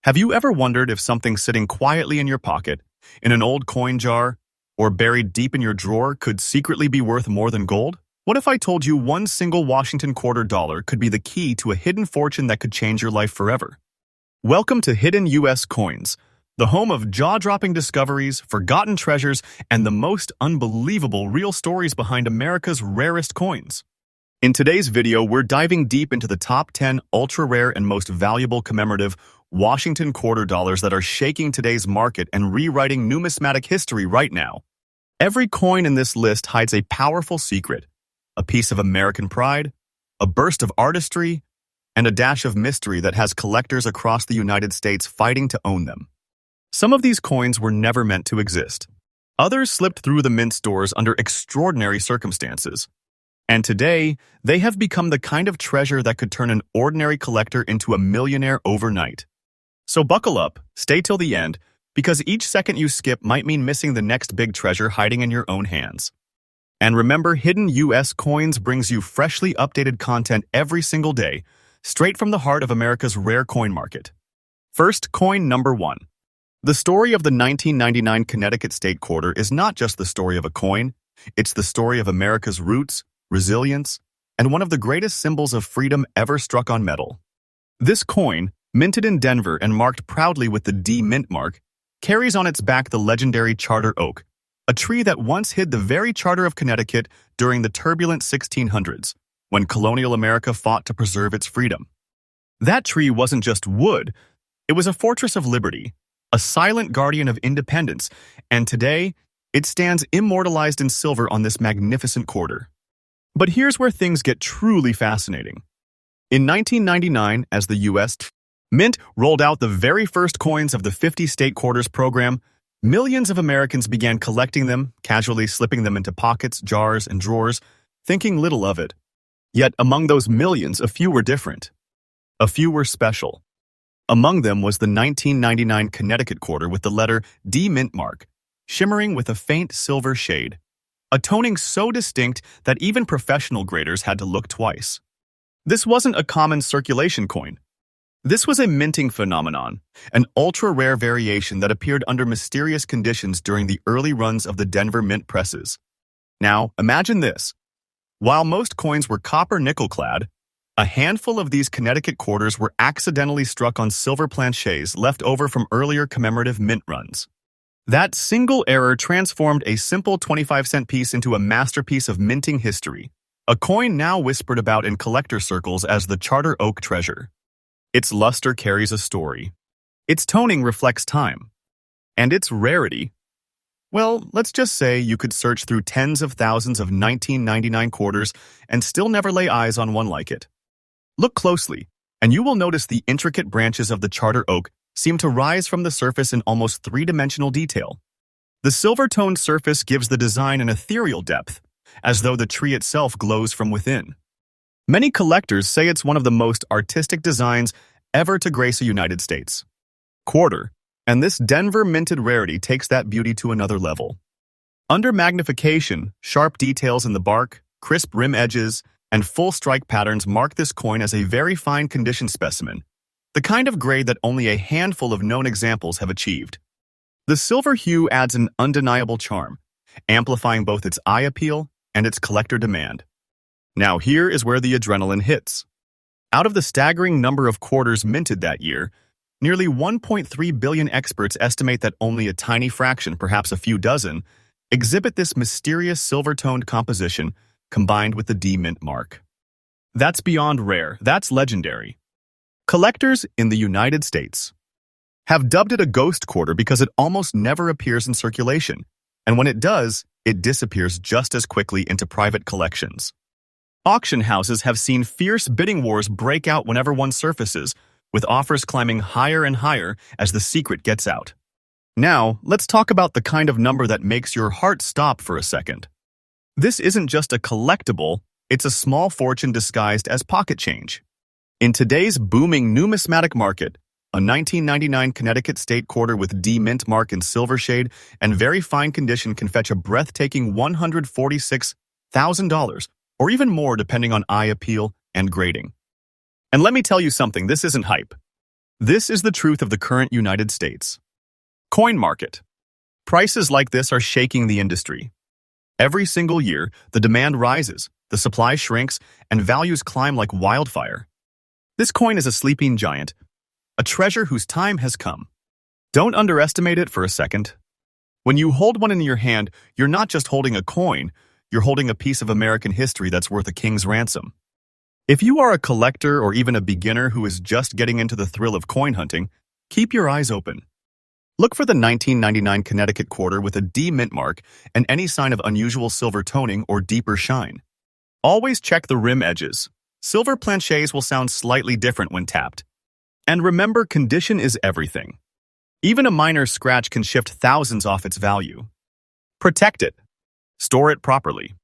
Have you ever wondered if something sitting quietly in your pocket, in an old coin jar, or buried deep in your drawer could secretly be worth more than gold? What if I told you one single Washington quarter dollar could be the key to a hidden fortune that could change your life forever? Welcome to Hidden U.S. Coins, the home of jaw-dropping discoveries, forgotten treasures, and the most unbelievable real stories behind America's rarest coins. In today's video, we're diving deep into the top 10 ultra-rare and most valuable commemorative Washington quarter dollars that are shaking today's market and rewriting numismatic history right now. Every coin in this list hides a powerful secret, a piece of American pride, a burst of artistry, and a dash of mystery that has collectors across the United States fighting to own them. Some of these coins were never meant to exist. Others slipped through the mint stores under extraordinary circumstances. And today, they have become the kind of treasure that could turn an ordinary collector into a millionaire overnight. So buckle up, stay till the end, because each second you skip might mean missing the next big treasure hiding in your own hands. And remember, Hidden U.S. Coins brings you freshly updated content every single day, straight from the heart of America's rare coin market. First, coin number 1. The story of the 1999 Connecticut State Quarter is not just the story of a coin, it's the story of America's roots, resilience, and one of the greatest symbols of freedom ever struck on metal. This coin, minted in Denver and marked proudly with the D mint mark, carries on its back the legendary charter oak, a tree that once hid the very charter of Connecticut during the turbulent 1600s, when colonial America fought to preserve its freedom. That tree wasn't just wood, it was a fortress of liberty, a silent guardian of independence, and today, it stands immortalized in silver on this magnificent quarter. But here's where things get truly fascinating. In 1999, as the U.S. Mint rolled out the very first coins of the 50 state quarters program, millions of Americans began collecting them, casually slipping them into pockets, jars, and drawers, thinking little of it. Yet among those millions, a few were different. A few were special. Among them was the 1999 Connecticut quarter with the letter D mint mark, shimmering with a faint silver shade, a toning so distinct that even professional graders had to look twice. This wasn't a common circulation coin. This was a minting phenomenon, an ultra-rare variation that appeared under mysterious conditions during the early runs of the Denver mint presses. Now, imagine this. While most coins were copper nickel-clad, a handful of these Connecticut quarters were accidentally struck on silver planchets left over from earlier commemorative mint runs. That single error transformed a simple 25-cent piece into a masterpiece of minting history, a coin now whispered about in collector circles as the Charter Oak treasure. Its luster carries a story. Its toning reflects time. And its rarity, well, let's just say you could search through tens of thousands of 1999 quarters and still never lay eyes on one like it. Look closely, and you will notice the intricate branches of the Charter Oak seem to rise from the surface in almost three-dimensional detail. The silver-toned surface gives the design an ethereal depth, as though the tree itself glows from within. Many collectors say it's one of the most artistic designs ever to grace a United States quarter, and this Denver minted rarity takes that beauty to another level. Under magnification, sharp details in the bark, crisp rim edges, and full strike patterns mark this coin as a very fine condition specimen, the kind of grade that only a handful of known examples have achieved. The silver hue adds an undeniable charm, amplifying both its eye appeal and its collector demand. Now here is where the adrenaline hits. Out of the staggering number of quarters minted that year, nearly 1.3 billion experts estimate that only a tiny fraction, perhaps a few dozen, exhibit this mysterious silver-toned composition combined with the D mint mark. That's beyond rare, that's legendary. Collectors in the United States have dubbed it a ghost quarter because it almost never appears in circulation, and when it does, it disappears just as quickly into private collections. Auction houses have seen fierce bidding wars break out whenever one surfaces, with offers climbing higher and higher as the secret gets out. Now, let's talk about the kind of number that makes your heart stop for a second. This isn't just a collectible, it's a small fortune disguised as pocket change. In today's booming numismatic market, a 1999 Connecticut State Quarter with D mint mark in silver shade and very fine condition can fetch a breathtaking $146,000, or even more depending on eye appeal and grading. And let me tell you something, this isn't hype. This is the truth of the current United States. Coin market. Prices like this are shaking the industry. Every single year, the demand rises, the supply shrinks, and values climb like wildfire. This coin is a sleeping giant, a treasure whose time has come. Don't underestimate it for a second. When you hold one in your hand, you're not just holding a coin, you're holding a piece of American history that's worth a king's ransom. If you are a collector or even a beginner who is just getting into the thrill of coin hunting, keep your eyes open. Look for the 1999 Connecticut quarter with a D mint mark and any sign of unusual silver toning or deeper shine. Always check the rim edges. Silver planchets will sound slightly different when tapped. And remember, condition is everything. Even a minor scratch can shift thousands off its value. Protect it. Store it properly.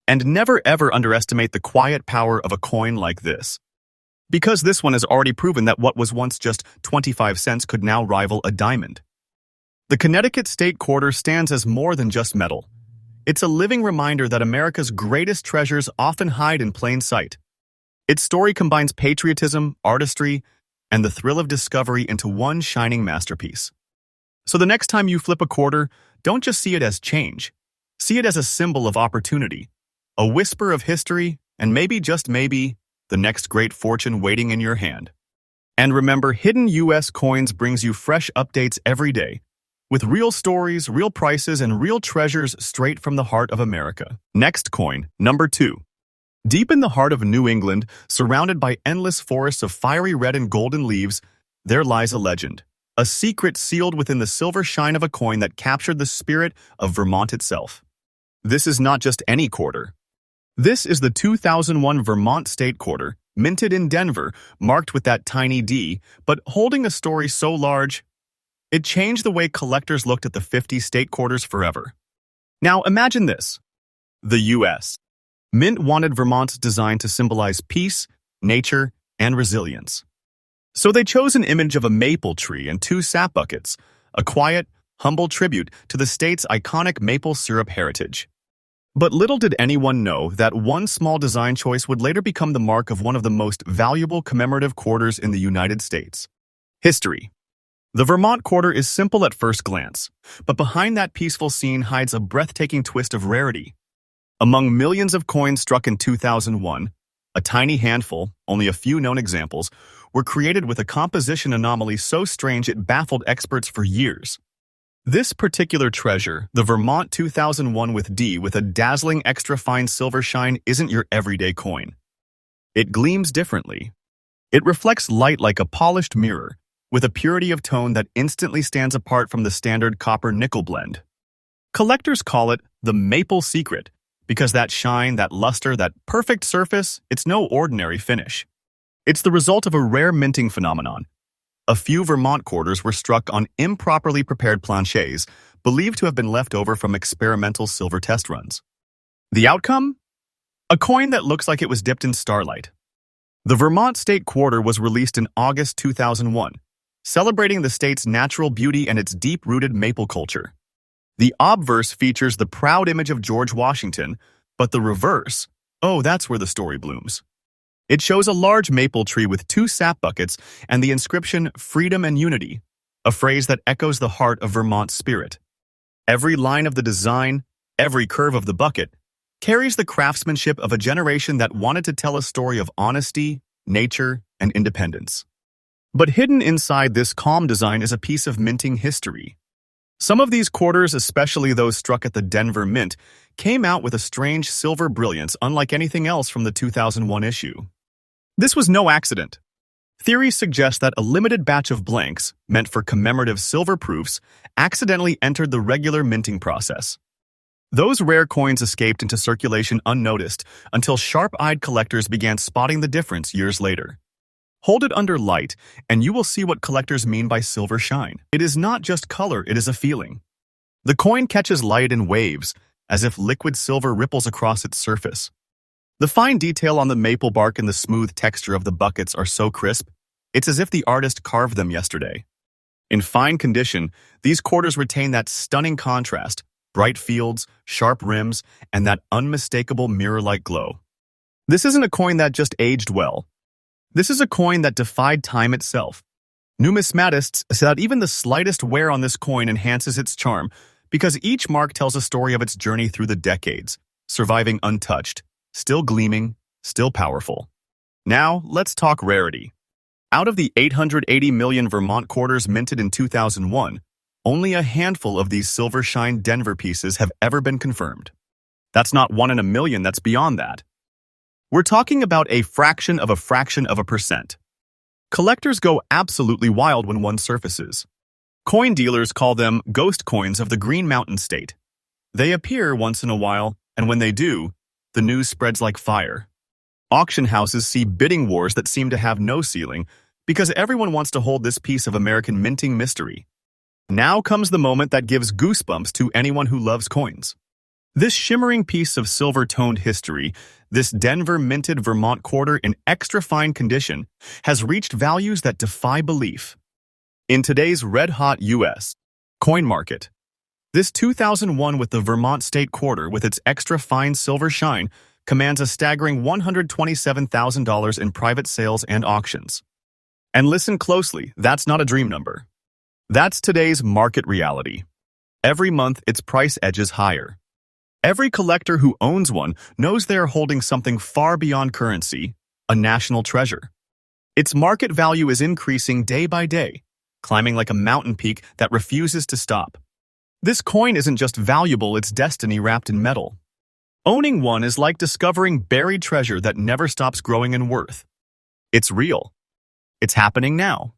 And never ever underestimate the quiet power of a coin like this. Because this one has already proven that what was once just 25 cents could now rival a diamond. The Connecticut State Quarter stands as more than just metal. It's a living reminder that America's greatest treasures often hide in plain sight. Its story combines patriotism, artistry, and the thrill of discovery into one shining masterpiece. So the next time you flip a quarter, don't just see it as change. See it as a symbol of opportunity, a whisper of history, and maybe, just maybe, the next great fortune waiting in your hand. And remember, Hidden US Coins brings you fresh updates every day, with real stories, real prices, and real treasures straight from the heart of America. Next coin, number 2. Deep in the heart of New England, surrounded by endless forests of fiery red and golden leaves, there lies a legend, a secret sealed within the silver shine of a coin that captured the spirit of Vermont itself. This is not just any quarter. This is the 2001 Vermont State Quarter, minted in Denver, marked with that tiny D, but holding a story so large, it changed the way collectors looked at the 50 state quarters forever. Now imagine this. The U.S. Mint wanted Vermont's design to symbolize peace, nature, and resilience. So they chose an image of a maple tree and 2 sap buckets, a quiet, humble tribute to the state's iconic maple syrup heritage. But little did anyone know that one small design choice would later become the mark of one of the most valuable commemorative quarters in the United States. History. The Vermont quarter is simple at first glance, but behind that peaceful scene hides a breathtaking twist of rarity. Among millions of coins struck in 2001, a tiny handful, only a few known examples, were created with a composition anomaly so strange it baffled experts for years. This particular treasure, the Vermont 2001 with D with a dazzling extra fine silver shine, isn't your everyday coin. It gleams differently. It reflects light like a polished mirror, with a purity of tone that instantly stands apart from the standard copper-nickel blend. Collectors call it the maple secret, because that shine, that luster, that perfect surface, it's no ordinary finish. It's the result of a rare minting phenomenon. A few Vermont quarters were struck on improperly prepared planchets, believed to have been left over from experimental silver test runs. The outcome? A coin that looks like it was dipped in starlight. The Vermont State Quarter was released in August 2001, celebrating the state's natural beauty and its deep-rooted maple culture. The obverse features the proud image of George Washington, but the reverse, oh, that's where the story blooms. It shows a large maple tree with 2 sap buckets and the inscription "Freedom and Unity," a phrase that echoes the heart of Vermont's spirit. Every line of the design, every curve of the bucket, carries the craftsmanship of a generation that wanted to tell a story of honesty, nature, and independence. But hidden inside this calm design is a piece of minting history. Some of these quarters, especially those struck at the Denver Mint, came out with a strange silver brilliance unlike anything else from the 2001 issue. This was no accident. Theories suggest that a limited batch of blanks, meant for commemorative silver proofs, accidentally entered the regular minting process. Those rare coins escaped into circulation unnoticed until sharp-eyed collectors began spotting the difference years later. Hold it under light, and you will see what collectors mean by silver shine. It is not just color, it is a feeling. The coin catches light in waves, as if liquid silver ripples across its surface. The fine detail on the maple bark and the smooth texture of the buckets are so crisp, it's as if the artist carved them yesterday. In fine condition, these quarters retain that stunning contrast, bright fields, sharp rims, and that unmistakable mirror-like glow. This isn't a coin that just aged well. This is a coin that defied time itself. Numismatists say that even the slightest wear on this coin enhances its charm because each mark tells a story of its journey through the decades, surviving untouched, still gleaming, still powerful. Now, let's talk rarity. Out of the 880 million Vermont quarters minted in 2001, only a handful of these silver shine Denver pieces have ever been confirmed. That's not 1 in a million, that's beyond that. We're talking about a fraction of a percent. Collectors go absolutely wild when one surfaces. Coin dealers call them ghost coins of the Green Mountain State. They appear once in a while, and when they do, the news spreads like fire. Auction houses see bidding wars that seem to have no ceiling because everyone wants to hold this piece of American minting mystery. Now comes the moment that gives goosebumps to anyone who loves coins. This shimmering piece of silver-toned history, this Denver minted Vermont quarter in extra fine condition, has reached values that defy belief. In today's red-hot U.S. coin market, this 2001 with the Vermont State quarter with its extra fine silver shine commands a staggering $127,000 in private sales and auctions. And listen closely, that's not a dream number. That's today's market reality. Every month, its price edges higher. Every collector who owns one knows they are holding something far beyond currency, a national treasure. Its market value is increasing day by day, climbing like a mountain peak that refuses to stop. This coin isn't just valuable, it's destiny wrapped in metal. Owning one is like discovering buried treasure that never stops growing in worth. It's real. It's happening now.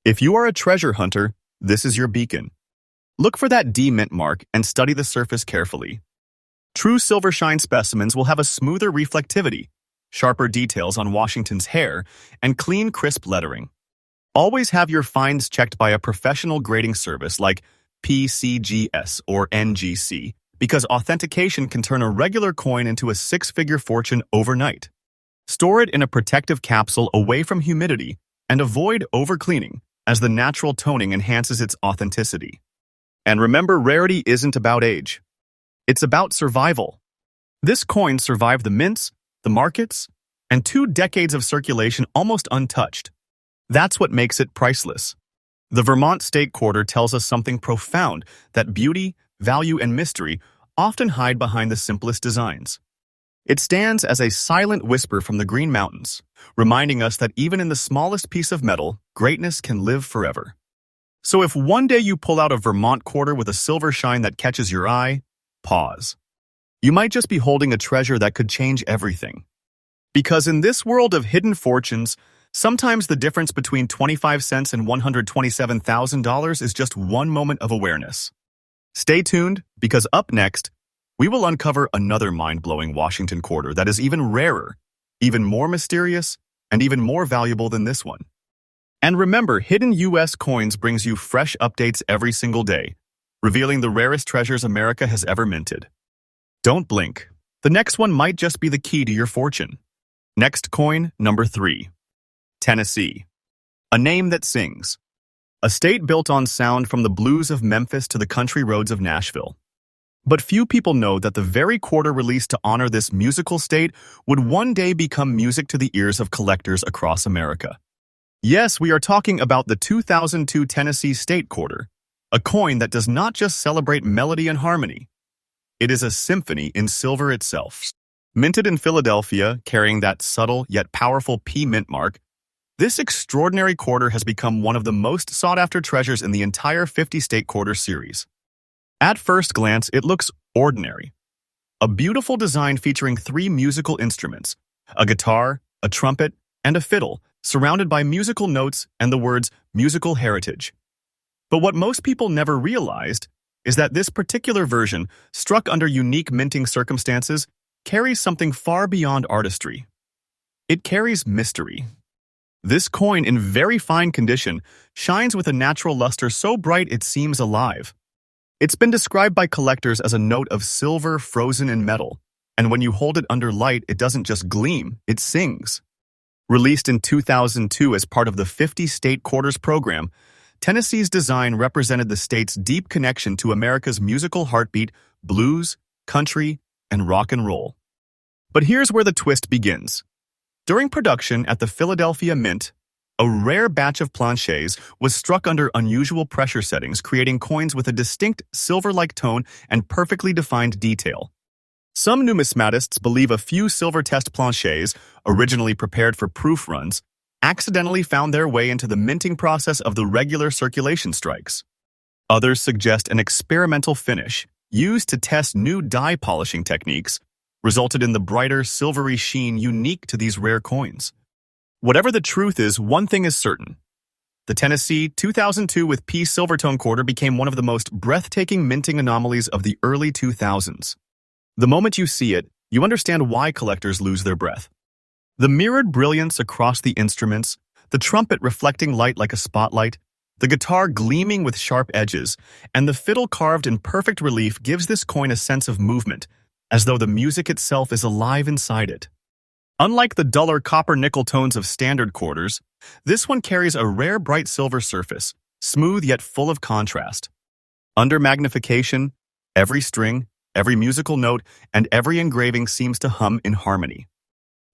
If you are a treasure hunter, this is your beacon. Look for that D mint mark and study the surface carefully. True silver shine specimens will have a smoother reflectivity, sharper details on Washington's hair, and clean, crisp lettering. Always have your finds checked by a professional grading service like PCGS or NGC, because authentication can turn a regular coin into a six-figure fortune overnight. Store it in a protective capsule away from humidity and avoid overcleaning, as the natural toning enhances its authenticity. And remember, rarity isn't about age. It's about survival. This coin survived the mints, the markets, and 2 decades of circulation almost untouched. That's what makes it priceless. The Vermont State Quarter tells us something profound, that beauty, value, and mystery often hide behind the simplest designs. It stands as a silent whisper from the Green Mountains, reminding us that even in the smallest piece of metal, greatness can live forever. So if one day you pull out a Vermont quarter with a silver shine that catches your eye, pause. You might just be holding a treasure that could change everything. Because in this world of hidden fortunes, sometimes the difference between 25 cents and $127,000 is just one moment of awareness. Stay tuned, because up next, we will uncover another mind-blowing Washington quarter that is even rarer, even more mysterious, and even more valuable than this one. And remember, Hidden U.S. Coins brings you fresh updates every single day, revealing the rarest treasures America has ever minted. Don't blink. The next one might just be the key to your fortune. Next coin, number 3. Tennessee. A name that sings. A state built on sound from the blues of Memphis to the country roads of Nashville. But few people know that the very quarter released to honor this musical state would one day become music to the ears of collectors across America. Yes, we are talking about the 2002 Tennessee State Quarter, a coin that does not just celebrate melody and harmony. It is a symphony in silver itself. Minted in Philadelphia, carrying that subtle yet powerful P mint mark, this extraordinary quarter has become one of the most sought-after treasures in the entire 50-state quarter series. At first glance, it looks ordinary. A beautiful design featuring 3 musical instruments, a guitar, a trumpet, and a fiddle, surrounded by musical notes and the words musical heritage. But what most people never realized is that this particular version, struck under unique minting circumstances, carries something far beyond artistry. It carries mystery. This coin, in very fine condition, shines with a natural luster so bright it seems alive. It's been described by collectors as a note of silver frozen in metal, and when you hold it under light, it doesn't just gleam, it sings. Released in 2002 as part of the 50-State Quarters program, Tennessee's design represented the state's deep connection to America's musical heartbeat, blues, country, and rock and roll. But here's where the twist begins. During production at the Philadelphia Mint, A rare batch of planchets was struck under unusual pressure settings, creating coins with a distinct silver-like tone and perfectly defined detail. Some numismatists believe a few silver test planchets, originally prepared for proof runs, accidentally found their way into the minting process of the regular circulation strikes. Others suggest an experimental finish, used to test new die polishing techniques, resulted in the brighter, silvery sheen unique to these rare coins. Whatever the truth is, one thing is certain. The Tennessee 2002 with P Silvertone quarter became one of the most breathtaking minting anomalies of the early 2000s. The moment you see it, you understand why collectors lose their breath. The mirrored brilliance across the instruments, the trumpet reflecting light like a spotlight, the guitar gleaming with sharp edges, and the fiddle carved in perfect relief gives this coin a sense of movement, as though the music itself is alive inside it. Unlike the duller copper-nickel tones of standard quarters, this one carries a rare bright silver surface, smooth yet full of contrast. Under magnification, every string, every musical note, and every engraving seems to hum in harmony.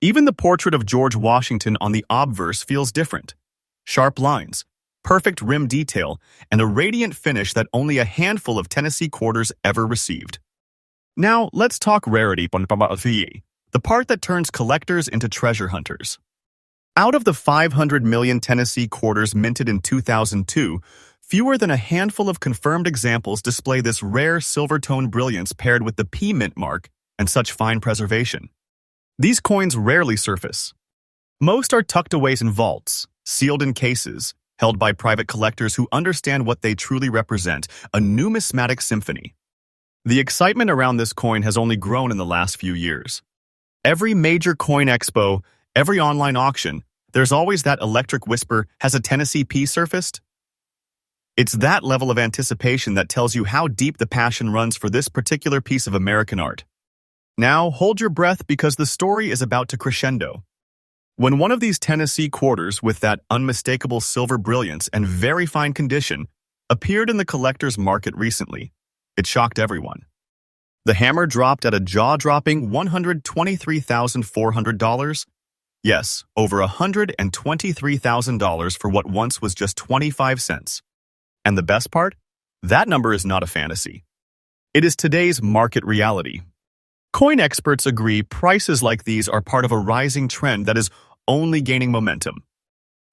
Even the portrait of George Washington on the obverse feels different. Sharp lines, perfect rim detail, and a radiant finish that only a handful of Tennessee quarters ever received. Now, let's talk rarity, the part that turns collectors into treasure hunters. Out of the 500 million Tennessee quarters minted in 2002, fewer than a handful of confirmed examples display this rare silver-tone brilliance paired with the P mint mark and such fine preservation. These coins rarely surface. Most are tucked away in vaults, sealed in cases, held by private collectors who understand what they truly represent, a numismatic symphony. The excitement around this coin has only grown in the last few years. Every major coin expo, every online auction, there's always that electric whisper, has a Tennessee P surfaced? It's that level of anticipation that tells you how deep the passion runs for this particular piece of American art. Now, hold your breath because the story is about to crescendo. When one of these Tennessee quarters with that unmistakable silver brilliance and very fine condition appeared in the collector's market recently, it shocked everyone. The hammer dropped at a jaw-dropping $123,400. Yes, over $123,000 for what once was just 25 cents. And the best part? That number is not a fantasy. It is today's market reality. Coin experts agree prices like these are part of a rising trend that is only gaining momentum.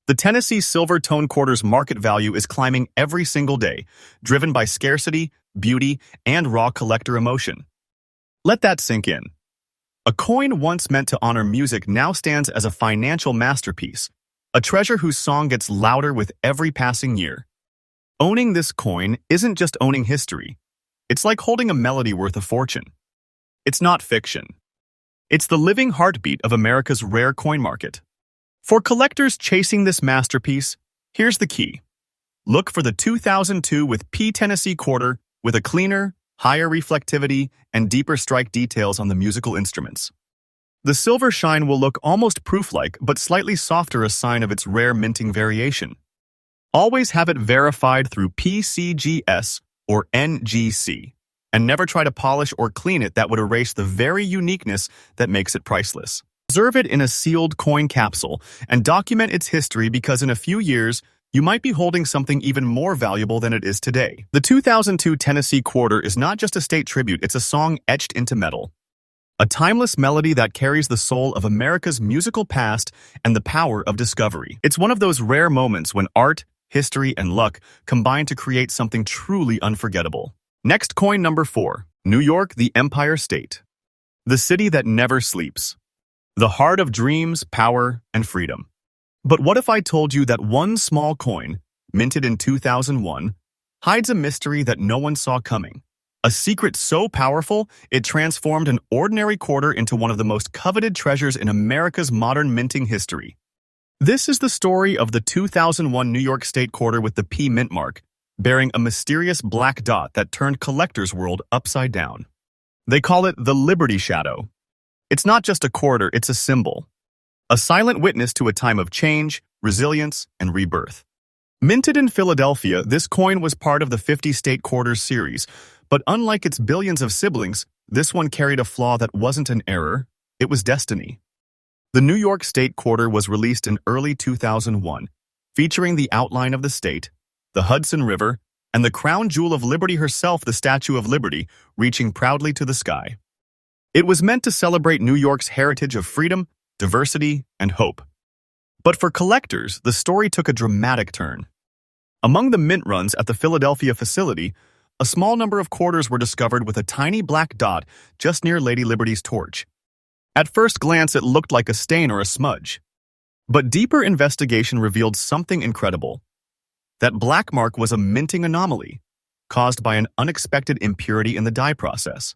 The Tennessee Silver Tone Quarter's market value is climbing every single day, driven by scarcity, beauty, and raw collector emotion. Let that sink in. A coin once meant to honor music now stands as a financial masterpiece, a treasure whose song gets louder with every passing year. Owning this coin isn't just owning history. It's like holding a melody worth a fortune. It's not fiction. It's the living heartbeat of America's rare coin market. For collectors chasing this masterpiece, here's the key. Look for the 2002 with P Tennessee quarter with a cleaner, higher reflectivity, and deeper strike details on the musical instruments. The silver shine will look almost proof-like, but slightly softer, a sign of its rare minting variation. Always have it verified through PCGS or NGC. And never try to polish or clean it. That would erase the very uniqueness that makes it priceless. Preserve it in a sealed coin capsule and document its history because in a few years, you might be holding something even more valuable than it is today. The 2002 Tennessee quarter is not just a state tribute, it's a song etched into metal. A timeless melody that carries the soul of America's musical past and the power of discovery. It's one of those rare moments when art, history, and luck combine to create something truly unforgettable. Next, coin number 4. New York, the Empire State. The city that never sleeps. The heart of dreams, power, and freedom. But what if I told you that one small coin, minted in 2001, hides a mystery that no one saw coming? A secret so powerful, it transformed an ordinary quarter into one of the most coveted treasures in America's modern minting history. This is the story of the 2001 New York State quarter with the P mint mark, bearing a mysterious black dot that turned collectors' world upside down. They call it the Liberty Shadow. It's not just a quarter, it's a symbol. A silent witness to a time of change, resilience, and rebirth. Minted in Philadelphia, this coin was part of the 50 State Quarters series, but unlike its billions of siblings, this one carried a flaw that wasn't an error, it was destiny. The New York State Quarter was released in early 2001, featuring the outline of the state, the Hudson River, and the crown jewel of Liberty herself, the Statue of Liberty, reaching proudly to the sky. It was meant to celebrate New York's heritage of freedom, diversity, and hope. But for collectors, the story took a dramatic turn. Among the mint runs at the Philadelphia facility, a small number of quarters were discovered with a tiny black dot just near Lady Liberty's torch. At first glance, it looked like a stain or a smudge. But deeper investigation revealed something incredible. That black mark was a minting anomaly, caused by an unexpected impurity in the dye process.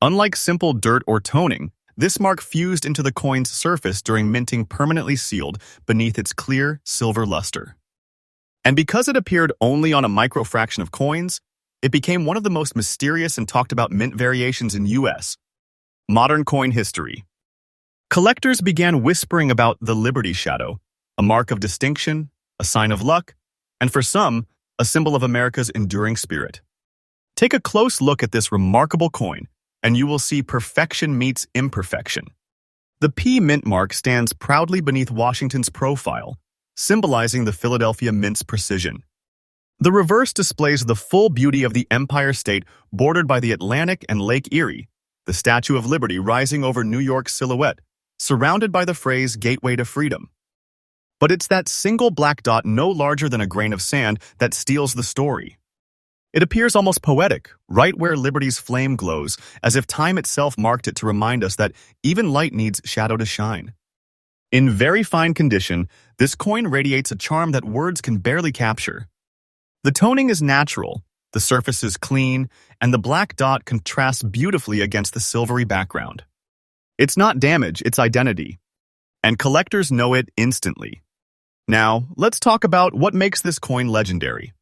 Unlike simple dirt or toning, this mark fused into the coin's surface during minting, permanently sealed beneath its clear silver luster. And because it appeared only on a microfraction of coins, it became one of the most mysterious and talked about mint variations in U.S. modern coin history. Collectors began whispering about the Liberty Shadow, a mark of distinction, a sign of luck, and for some, a symbol of America's enduring spirit. Take a close look at this remarkable coin, and you will see perfection meets imperfection. The P mint mark stands proudly beneath Washington's profile, symbolizing the Philadelphia Mint's precision. The reverse displays the full beauty of the Empire State bordered by the Atlantic and Lake Erie, the Statue of Liberty rising over New York's silhouette, surrounded by the phrase "Gateway to Freedom." But it's that single black dot, no larger than a grain of sand, that steals the story. It appears almost poetic, right where Liberty's flame glows, as if time itself marked it to remind us that even light needs shadow to shine. In very fine condition, this coin radiates a charm that words can barely capture. The toning is natural, the surface is clean, and the black dot contrasts beautifully against the silvery background. It's not damage, it's identity. And collectors know it instantly. Now, let's talk about what makes this coin legendary.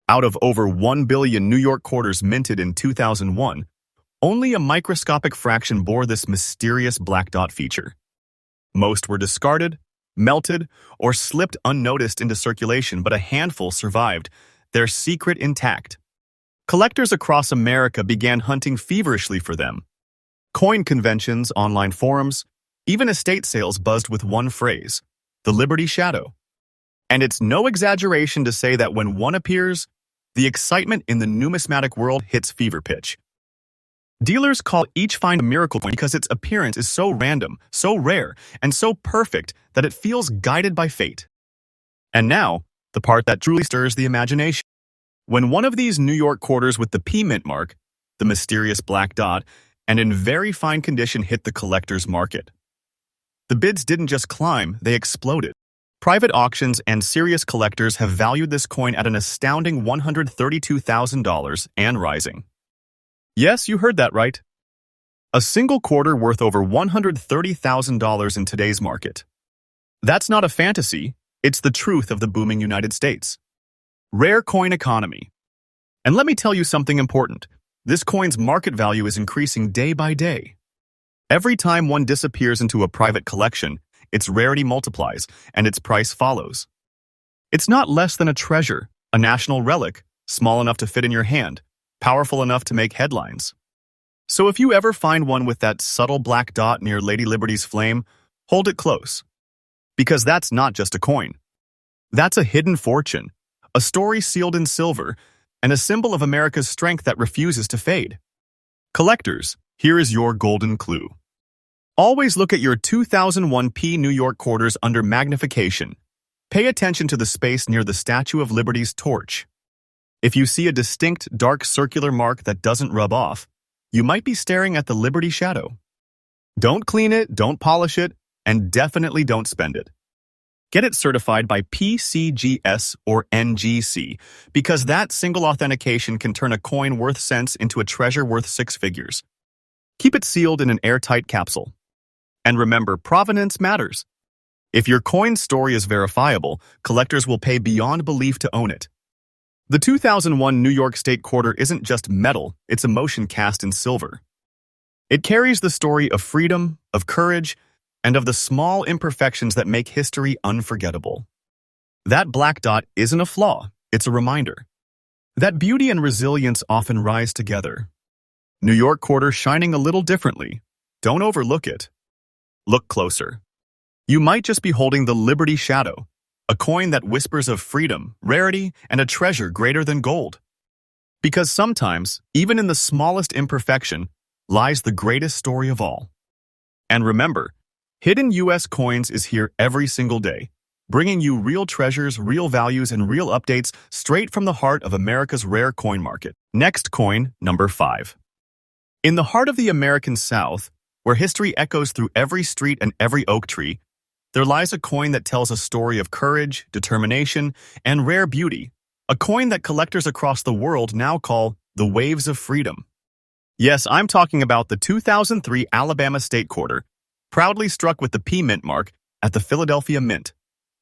Out of over 1 billion New York quarters minted in 2001, only a microscopic fraction bore this mysterious black dot feature. Most were discarded, melted, or slipped unnoticed into circulation, but a handful survived, their secret intact. Collectors across America began hunting feverishly for them. Coin conventions, online forums, even estate sales buzzed with one phrase: the Liberty Shadow. And it's no exaggeration to say that when one appears, the excitement in the numismatic world hits fever pitch. Dealers call each find a miracle coin because its appearance is so random, so rare, and so perfect that it feels guided by fate. And now, the part that truly stirs the imagination. When one of these New York quarters with the P mint mark, the mysterious black dot, and in very fine condition hit the collector's market. The bids didn't just climb, they exploded. Private auctions and serious collectors have valued this coin at an astounding $132,000 and rising. Yes, you heard that right. A single quarter worth over $130,000 in today's market. That's not a fantasy, it's the truth of the booming United States. Rare coin economy. And let me tell you something important. This coin's market value is increasing day by day. Every time one disappears into a private collection, its rarity multiplies, and its price follows. It's not less than a treasure, a national relic, small enough to fit in your hand, powerful enough to make headlines. So if you ever find one with that subtle black dot near Lady Liberty's flame, hold it close. Because that's not just a coin. That's a hidden fortune, a story sealed in silver, and a symbol of America's strength that refuses to fade. Collectors, here is your golden clue. Always look at your 2001 P New York quarters under magnification. Pay attention to the space near the Statue of Liberty's torch. If you see a distinct, dark circular mark that doesn't rub off, you might be staring at the Liberty Shadow. Don't clean it, don't polish it, and definitely don't spend it. Get it certified by PCGS or NGC, because that single authentication can turn a coin worth cents into a treasure worth six figures. Keep it sealed in an airtight capsule. And remember, provenance matters. If your coin's story is verifiable, collectors will pay beyond belief to own it. The 2001 New York State quarter isn't just metal, it's emotion cast in silver. It carries the story of freedom, of courage, and of the small imperfections that make history unforgettable. That black dot isn't a flaw, it's a reminder. That beauty and resilience often rise together. New York quarter shining a little differently. Don't overlook it. Look closer. You might just be holding the Liberty Shadow, a coin that whispers of freedom, rarity, and a treasure greater than gold. Because sometimes, even in the smallest imperfection, lies the greatest story of all. And remember, Hidden US Coins is here every single day, bringing you real treasures, real values, and real updates straight from the heart of America's rare coin market. Next coin, number 5. In the heart of the American South, where history echoes through every street and every oak tree, there lies a coin that tells a story of courage, determination, and rare beauty, a coin that collectors across the world now call the Waves of Freedom. Yes, I'm talking about the 2003 Alabama State Quarter, proudly struck with the P Mint mark at the Philadelphia Mint,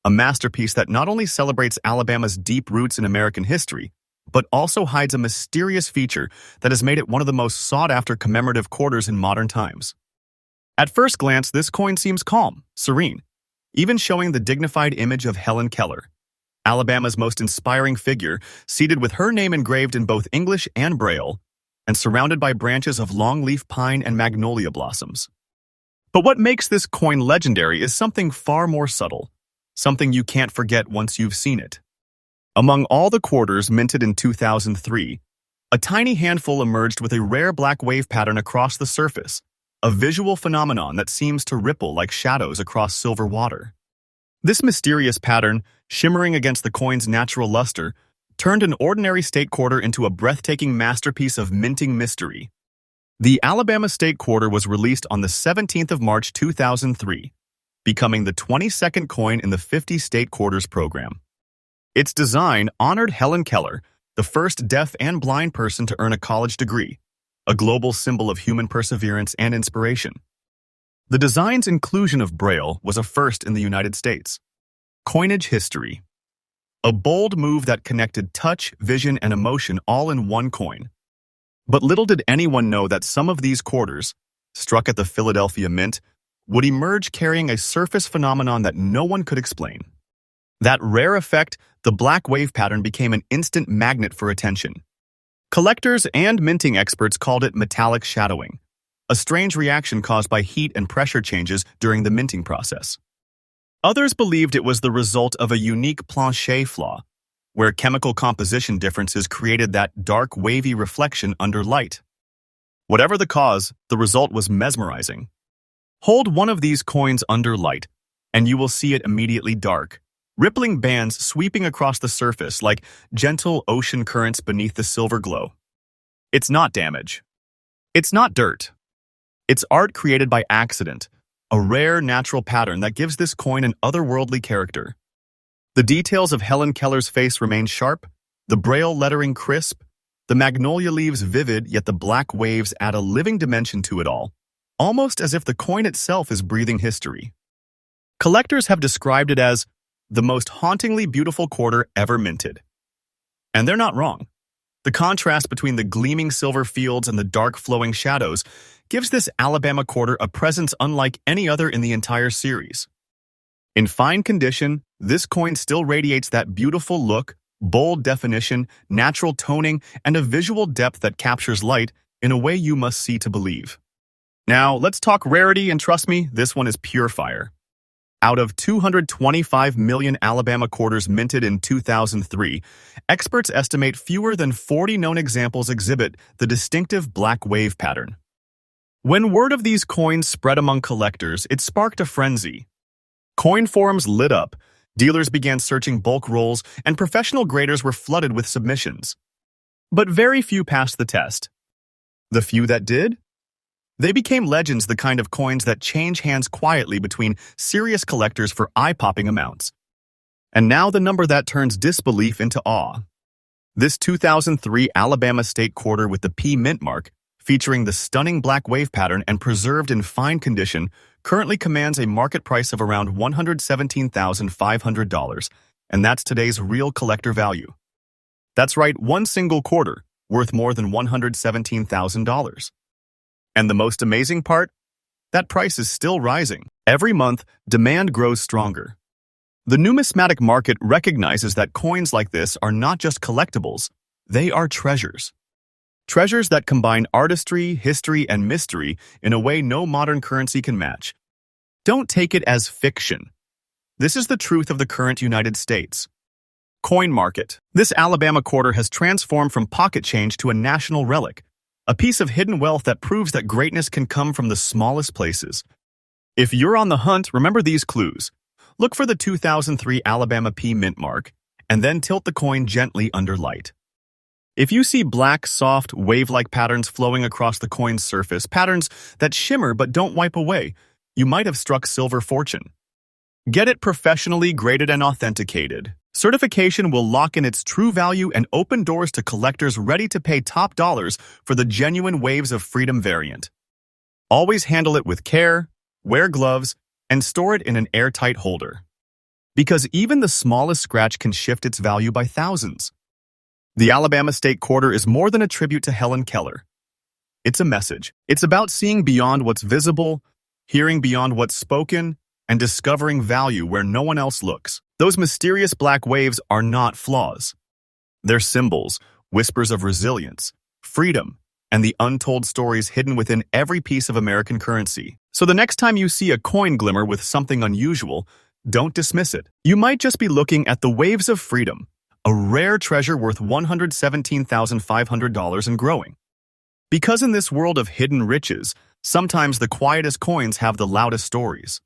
a masterpiece that not only celebrates Alabama's deep roots in American history, but also hides a mysterious feature that has made it one of the most sought-after commemorative quarters in modern times. At first glance, this coin seems calm, serene, even showing the dignified image of Helen Keller, Alabama's most inspiring figure, seated with her name engraved in both English and Braille, and surrounded by branches of longleaf pine and magnolia blossoms. But what makes this coin legendary is something far more subtle, something you can't forget once you've seen it. Among all the quarters minted in 2003, a tiny handful emerged with a rare black wave pattern across the surface, a visual phenomenon that seems to ripple like shadows across silver water. This mysterious pattern, shimmering against the coin's natural luster, turned an ordinary state quarter into a breathtaking masterpiece of minting mystery. The Alabama State Quarter was released on the 17th of March 2003, becoming the 22nd coin in the 50 State Quarters program. Its design honored Helen Keller, the first deaf and blind person to earn a college degree, a global symbol of human perseverance and inspiration. The design's inclusion of Braille was a first in the United States. Coinage history. A bold move that connected touch, vision, and emotion all in one coin. But little did anyone know that some of these quarters, struck at the Philadelphia Mint, would emerge carrying a surface phenomenon that no one could explain. That rare effect, the black wave pattern, became an instant magnet for attention. Collectors and minting experts called it metallic shadowing, a strange reaction caused by heat and pressure changes during the minting process. Others believed it was the result of a unique Planché flaw, where chemical composition differences created that dark, wavy reflection under light. Whatever the cause, the result was mesmerizing. Hold one of these coins under light, and you will see it immediately dark, rippling bands sweeping across the surface like gentle ocean currents beneath the silver glow. It's not damage. It's not dirt. It's art created by accident, a rare natural pattern that gives this coin an otherworldly character. The details of Helen Keller's face remain sharp, the Braille lettering crisp, the magnolia leaves vivid, yet the black waves add a living dimension to it all, almost as if the coin itself is breathing history. Collectors have described it as the most hauntingly beautiful quarter ever minted. And they're not wrong. The contrast between the gleaming silver fields and the dark flowing shadows gives this Alabama quarter a presence unlike any other in the entire series. In fine condition, this coin still radiates that beautiful look, bold definition, natural toning, and a visual depth that captures light in a way you must see to believe. Now, let's talk rarity, and trust me, this one is pure fire. Out of 225 million Alabama quarters minted in 2003, experts estimate fewer than 40 known examples exhibit the distinctive black wave pattern. When word of these coins spread among collectors, it sparked a frenzy. Coin forums lit up, dealers began searching bulk rolls, and professional graders were flooded with submissions. But very few passed the test. The few that did? They became legends, the kind of coins that change hands quietly between serious collectors for eye-popping amounts. And now the number that turns disbelief into awe. This 2003 Alabama State Quarter with the P Mint mark, featuring the stunning black wave pattern and preserved in fine condition, currently commands a market price of around $117,500, and that's today's real collector value. That's right, one single quarter, worth more than $117,000. And the most amazing part? That price is still rising. Every month, demand grows stronger. The numismatic market recognizes that coins like this are not just collectibles, they are treasures. Treasures that combine artistry, history, and mystery in a way no modern currency can match. Don't take it as fiction. This is the truth of the current United States. Coin market. This Alabama quarter has transformed from pocket change to a national relic, a piece of hidden wealth that proves that greatness can come from the smallest places. If you're on the hunt, remember these clues. Look for the 2003 Alabama P mint mark, and then tilt the coin gently under light. If you see black, soft, wave-like patterns flowing across the coin's surface, patterns that shimmer but don't wipe away, you might have struck silver fortune. Get it professionally graded and authenticated. Certification will lock in its true value and open doors to collectors ready to pay top dollars for the genuine Waves of Freedom variant. Always handle it with care, wear gloves, and store it in an airtight holder. Because even the smallest scratch can shift its value by thousands. The Alabama State Quarter is more than a tribute to Helen Keller. It's a message. It's about seeing beyond what's visible, hearing beyond what's spoken, and discovering value where no one else looks. Those mysterious black waves are not flaws. They're symbols, whispers of resilience, freedom, and the untold stories hidden within every piece of American currency. So the next time you see a coin glimmer with something unusual, don't dismiss it. You might just be looking at the Waves of Freedom, a rare treasure worth $117,500 and growing. Because in this world of hidden riches, sometimes the quietest coins have the loudest stories.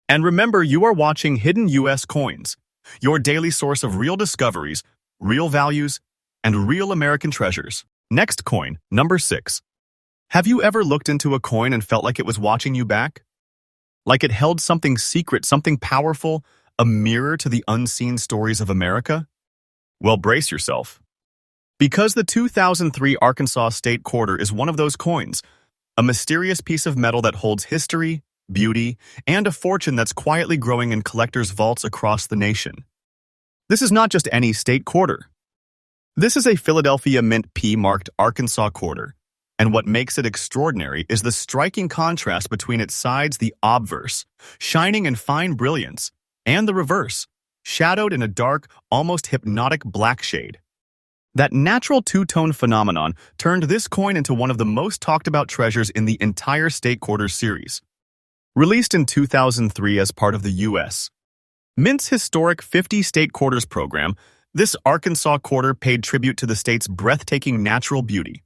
And remember, you are watching Hidden U.S. Coins, your daily source of real discoveries, real values, and real American treasures. Next coin, number 6. Have you ever looked into a coin and felt like it was watching you back? Like it held something secret, something powerful, a mirror to the unseen stories of America? Well, brace yourself. Because the 2003 Arkansas State Quarter is one of those coins, a mysterious piece of metal that holds history, beauty, and a fortune that's quietly growing in collectors' vaults across the nation. This is not just any state quarter. This is a Philadelphia Mint P-marked Arkansas quarter, and what makes it extraordinary is the striking contrast between its sides, the obverse, shining in fine brilliance, and the reverse, shadowed in a dark, almost hypnotic black shade. That natural two-tone phenomenon turned this coin into one of the most talked-about treasures in the entire State Quarters series. Released in 2003 as part of the U.S. Mint's historic 50 State Quarters program, this Arkansas quarter paid tribute to the state's breathtaking natural beauty.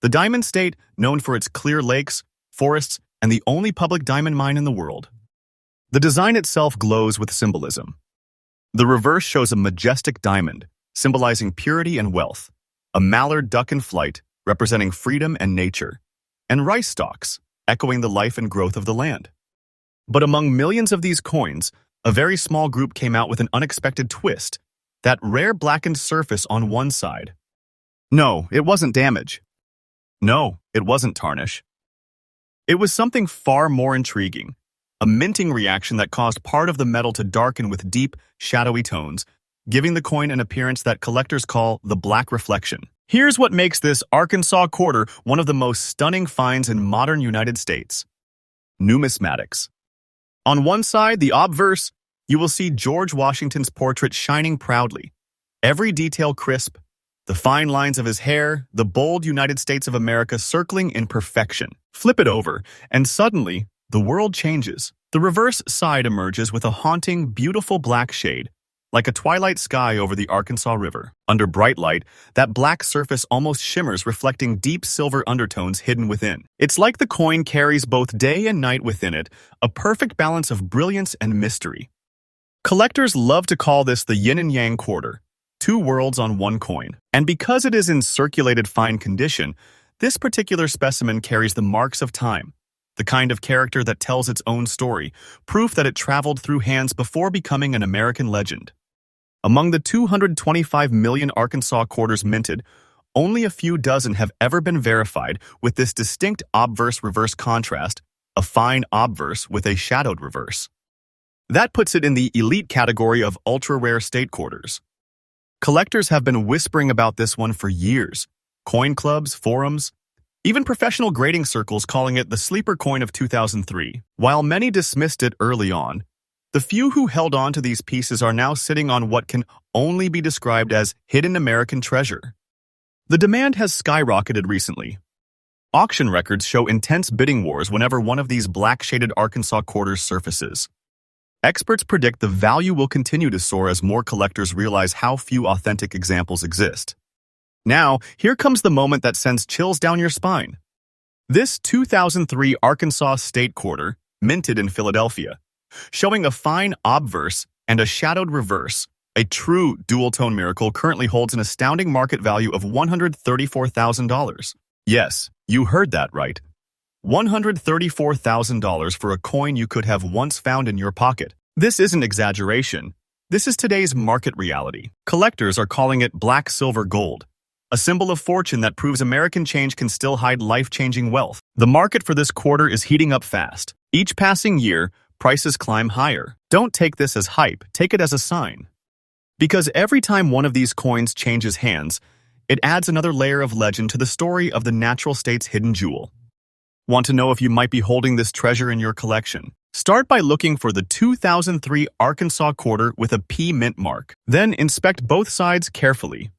The Diamond State, known for its clear lakes, forests, and the only public diamond mine in the world. The design itself glows with symbolism. The reverse shows a majestic diamond, symbolizing purity and wealth, a mallard duck in flight, representing freedom and nature, and rice stalks, echoing the life and growth of the land. But among millions of these coins, a very small group came out with an unexpected twist, that rare blackened surface on one side. No, it wasn't damage. No, it wasn't tarnish. It was something far more intriguing, a minting reaction that caused part of the metal to darken with deep, shadowy tones, giving the coin an appearance that collectors call the black reflection. Here's what makes this Arkansas quarter one of the most stunning finds in modern United States. Numismatics. On one side, the obverse, you will see George Washington's portrait shining proudly, every detail crisp, the fine lines of his hair, the bold United States of America circling in perfection. Flip it over, and suddenly, the world changes. The reverse side emerges with a haunting, beautiful black shade, like a twilight sky over the Arkansas River. Under bright light, that black surface almost shimmers, reflecting deep silver undertones hidden within. It's like the coin carries both day and night within it, a perfect balance of brilliance and mystery. Collectors love to call this the yin and yang quarter, two worlds on one coin. And because it is in circulated fine condition, this particular specimen carries the marks of time, the kind of character that tells its own story, proof that it traveled through hands before becoming an American legend. Among the 225 million Arkansas quarters minted, only a few dozen have ever been verified with this distinct obverse-reverse contrast, a fine obverse with a shadowed reverse. That puts it in the elite category of ultra-rare state quarters. Collectors have been whispering about this one for years. Coin clubs, forums, even professional grading circles calling it the sleeper coin of 2003. While many dismissed it early on, the few who held on to these pieces are now sitting on what can only be described as hidden American treasure. The demand has skyrocketed recently. Auction records show intense bidding wars whenever one of these black-shaded Arkansas quarters surfaces. Experts predict the value will continue to soar as more collectors realize how few authentic examples exist. Now, here comes the moment that sends chills down your spine. This 2003 Arkansas State Quarter, minted in Philadelphia, showing a fine obverse and a shadowed reverse, a true dual-tone miracle, currently holds an astounding market value of $134,000. Yes, you heard that right. $134,000 for a coin you could have once found in your pocket. This isn't exaggeration. This is today's market reality. Collectors are calling it black silver gold, a symbol of fortune that proves American change can still hide life-changing wealth. The market for this quarter is heating up fast. Each passing year, prices climb higher. Don't take this as hype, take it as a sign. Because every time one of these coins changes hands, it adds another layer of legend to the story of the natural state's hidden jewel. Want to know if you might be holding this treasure in your collection? Start by looking for the 2003 Arkansas quarter with a P mint mark. Then inspect both sides carefully.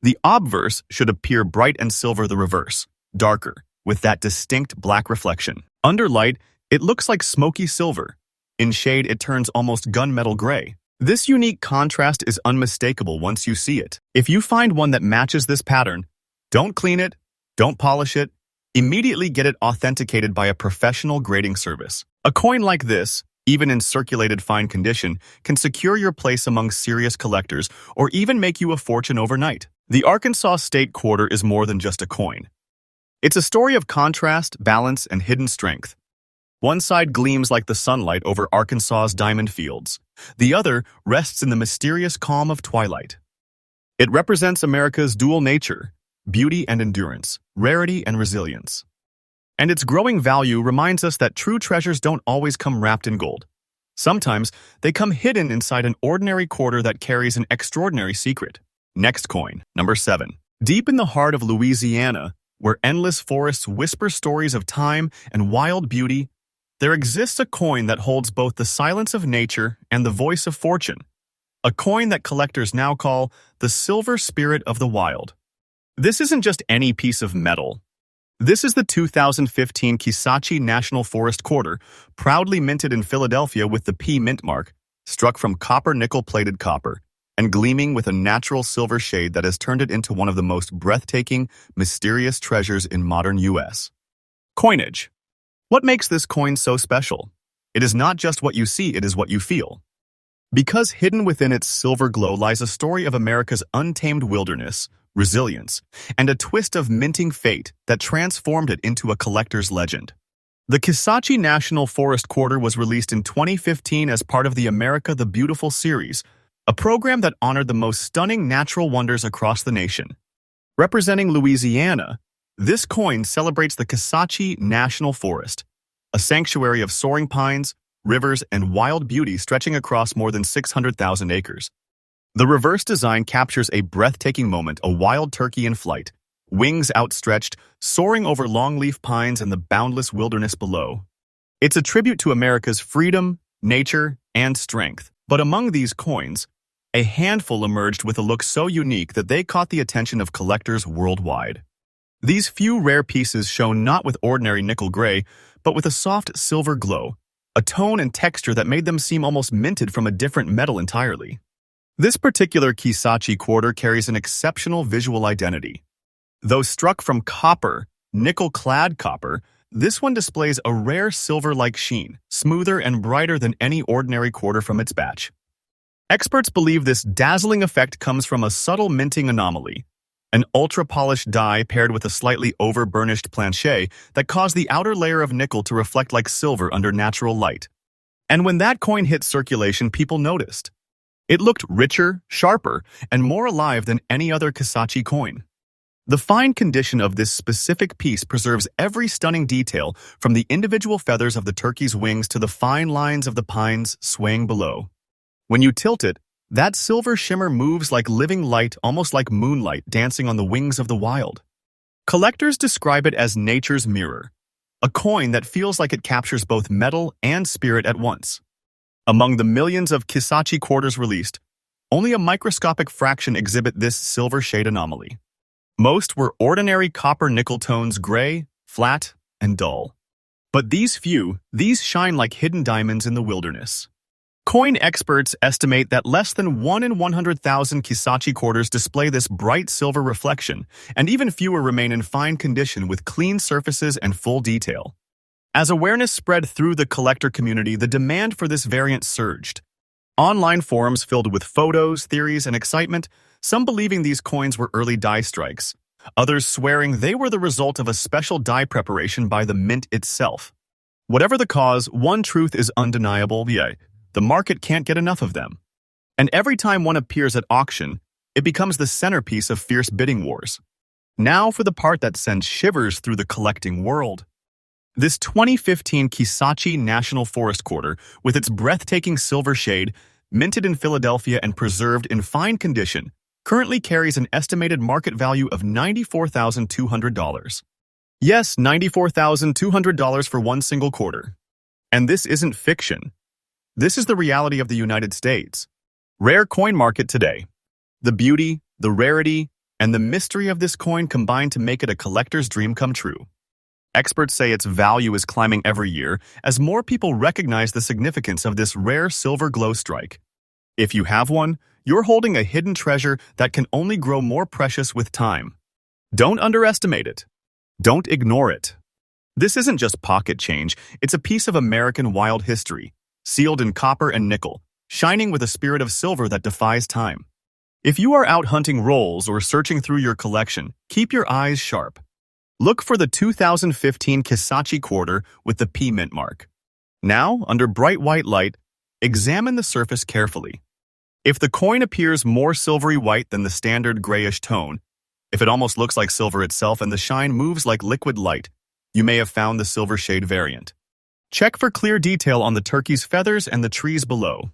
The obverse should appear bright and silver, the reverse, darker, with that distinct black reflection. Under light, it looks like smoky silver. In shade, it turns almost gunmetal gray. This unique contrast is unmistakable once you see it. If you find one that matches this pattern, don't clean it, don't polish it, immediately get it authenticated by a professional grading service. A coin like this, even in circulated fine condition, can secure your place among serious collectors or even make you a fortune overnight. The Arkansas State Quarter is more than just a coin. It's a story of contrast, balance, and hidden strength. One side gleams like the sunlight over Arkansas's diamond fields. The other rests in the mysterious calm of twilight. It represents America's dual nature, beauty and endurance, rarity and resilience. And its growing value reminds us that true treasures don't always come wrapped in gold. Sometimes they come hidden inside an ordinary quarter that carries an extraordinary secret. Next coin, number 7. Deep in the heart of Louisiana, where endless forests whisper stories of time and wild beauty, there exists a coin that holds both the silence of nature and the voice of fortune. A coin that collectors now call the silver spirit of the wild. This isn't just any piece of metal. This is the 2015 Kisatchie National Forest Quarter, proudly minted in Philadelphia with the P mint mark, struck from copper nickel-plated copper, and gleaming with a natural silver shade that has turned it into one of the most breathtaking, mysterious treasures in modern U.S. Coinage. What makes this coin so special? It is not just what you see, it is what you feel. Because hidden within its silver glow lies a story of America's untamed wilderness, resilience, and a twist of minting fate that transformed it into a collector's legend. The Kisatchie National Forest Quarter was released in 2015 as part of the America the Beautiful series, a program that honored the most stunning natural wonders across the nation. Representing Louisiana, this coin celebrates the Kisatchie National Forest, a sanctuary of soaring pines, rivers, and wild beauty stretching across more than 600,000 acres. The reverse design captures a breathtaking moment, a wild turkey in flight, wings outstretched, soaring over longleaf pines and the boundless wilderness below. It's a tribute to America's freedom, nature, and strength. But among these coins, a handful emerged with a look so unique that they caught the attention of collectors worldwide. These few rare pieces shone not with ordinary nickel gray, but with a soft silver glow, a tone and texture that made them seem almost minted from a different metal entirely. This particular Kisatchie quarter carries an exceptional visual identity. Though struck from copper, nickel-clad copper, this one displays a rare silver-like sheen, smoother and brighter than any ordinary quarter from its batch. Experts believe this dazzling effect comes from a subtle minting anomaly, an ultra-polished die paired with a slightly over-burnished planchet that caused the outer layer of nickel to reflect like silver under natural light. And when that coin hit circulation, people noticed. It looked richer, sharper, and more alive than any other Kisatchie coin. The fine condition of this specific piece preserves every stunning detail, from the individual feathers of the turkey's wings to the fine lines of the pines swaying below. When you tilt it, that silver shimmer moves like living light, almost like moonlight dancing on the wings of the wild. Collectors describe it as nature's mirror, a coin that feels like it captures both metal and spirit at once. Among the millions of Kisatchie quarters released, only a microscopic fraction exhibit this silver shade anomaly. Most were ordinary copper-nickel tones, gray, flat, and dull. But these shine like hidden diamonds in the wilderness. Coin experts estimate that less than 1 in 100,000 Kisachi quarters display this bright silver reflection, and even fewer remain in fine condition with clean surfaces and full detail. As awareness spread through the collector community, the demand for this variant surged. Online forums filled with photos, theories, and excitement, some believing these coins were early die strikes, others swearing they were the result of a special die preparation by the mint itself. Whatever the cause, one truth is undeniable: the market can't get enough of them. And every time one appears at auction, it becomes the centerpiece of fierce bidding wars. Now for the part that sends shivers through the collecting world. This 2015 Kisachi National Forest quarter, with its breathtaking silver shade, minted in Philadelphia and preserved in fine condition, currently carries an estimated market value of $94,200. Yes, $94,200 for one single quarter. And this isn't fiction. This is the reality of the United States. Rare coin market today. The beauty, the rarity, and the mystery of this coin combine to make it a collector's dream come true. Experts say its value is climbing every year as more people recognize the significance of this rare silver glow strike. If you have one, you're holding a hidden treasure that can only grow more precious with time. Don't underestimate it. Don't ignore it. This isn't just pocket change, it's a piece of American wild history, sealed in copper and nickel, shining with a spirit of silver that defies time. If you are out hunting rolls or searching through your collection, keep your eyes sharp. Look for the 2015 Kisachi quarter with the P mint mark. Now, under bright white light, examine the surface carefully. If the coin appears more silvery white than the standard grayish tone, if it almost looks like silver itself and the shine moves like liquid light, you may have found the silver shade variant. Check for clear detail on the turkey's feathers and the trees below.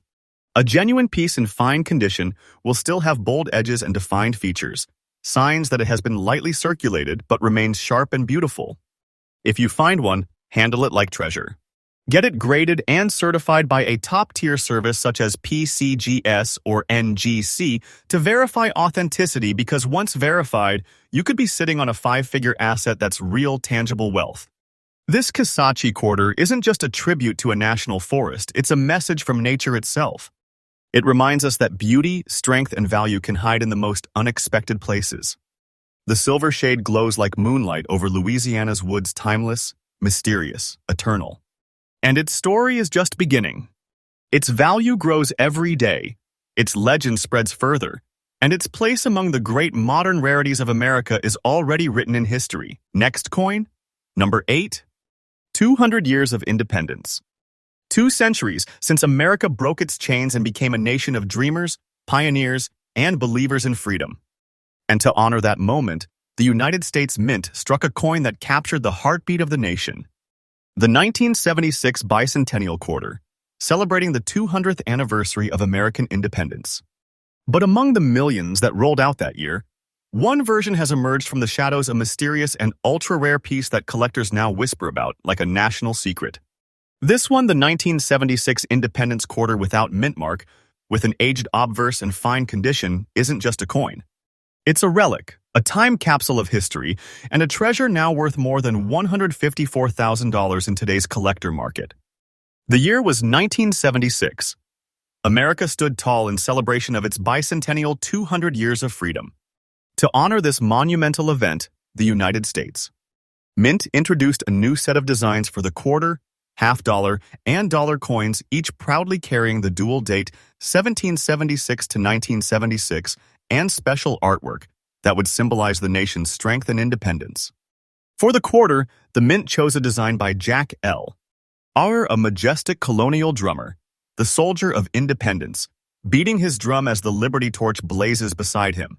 A genuine piece in fine condition will still have bold edges and defined features, signs that it has been lightly circulated but remains sharp and beautiful. If you find one, handle it like treasure. Get it graded and certified by a top-tier service such as PCGS or NGC to verify authenticity, because once verified, you could be sitting on a 5-figure asset that's real tangible wealth. This Kisachi quarter isn't just a tribute to a national forest, it's a message from nature itself. It reminds us that beauty, strength, and value can hide in the most unexpected places. The silver shade glows like moonlight over Louisiana's woods, timeless, mysterious, eternal. And its story is just beginning. Its value grows every day, its legend spreads further, and its place among the great modern rarities of America is already written in history. Next coin, number 8. 200 years of independence. 2 centuries since America broke its chains and became a nation of dreamers, pioneers, and believers in freedom. And to honor that moment, the United States Mint struck a coin that captured the heartbeat of the nation. The 1976 Bicentennial Quarter, celebrating the 200th anniversary of American independence. But among the millions that rolled out that year, one version has emerged from the shadows, a mysterious and ultra-rare piece that collectors now whisper about like a national secret. This one, the 1976 Independence Quarter without mint mark, with an aged obverse and fine condition, isn't just a coin. It's a relic, a time capsule of history, and a treasure now worth more than $154,000 in today's collector market. The year was 1976. America stood tall in celebration of its bicentennial 200 years of freedom. To honor this monumental event, the United States Mint introduced a new set of designs for the quarter, half-dollar, and dollar coins, each proudly carrying the dual date 1776 to 1976 and special artwork that would symbolize the nation's strength and independence. For the quarter, the Mint chose a design by Jack L. R., a majestic colonial drummer, the soldier of independence, beating his drum as the Liberty Torch blazes beside him.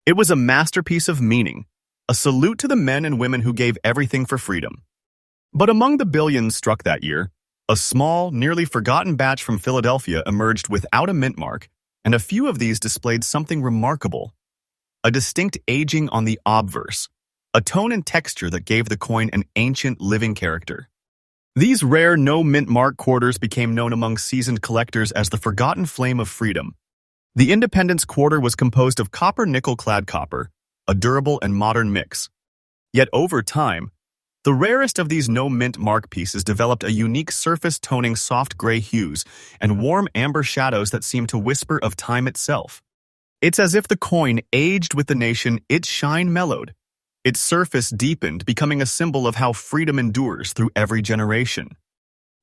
It was a masterpiece of meaning, a salute to the men and women who gave everything for freedom. But among the billions struck that year, a small, nearly forgotten batch from Philadelphia emerged without a mint mark, and a few of these displayed something remarkable: a distinct aging on the obverse, a tone and texture that gave the coin an ancient, living character. These rare no-mint mark quarters became known among seasoned collectors as the forgotten flame of freedom. The Independence Quarter was composed of copper-nickel-clad copper, a durable and modern mix. Yet over time, The rarest of these no-mint mark pieces developed a unique surface toning soft gray hues and warm amber shadows that seem to whisper of time itself. It's as if the coin aged with the nation, its shine mellowed. Its surface deepened, becoming a symbol of how freedom endures through every generation.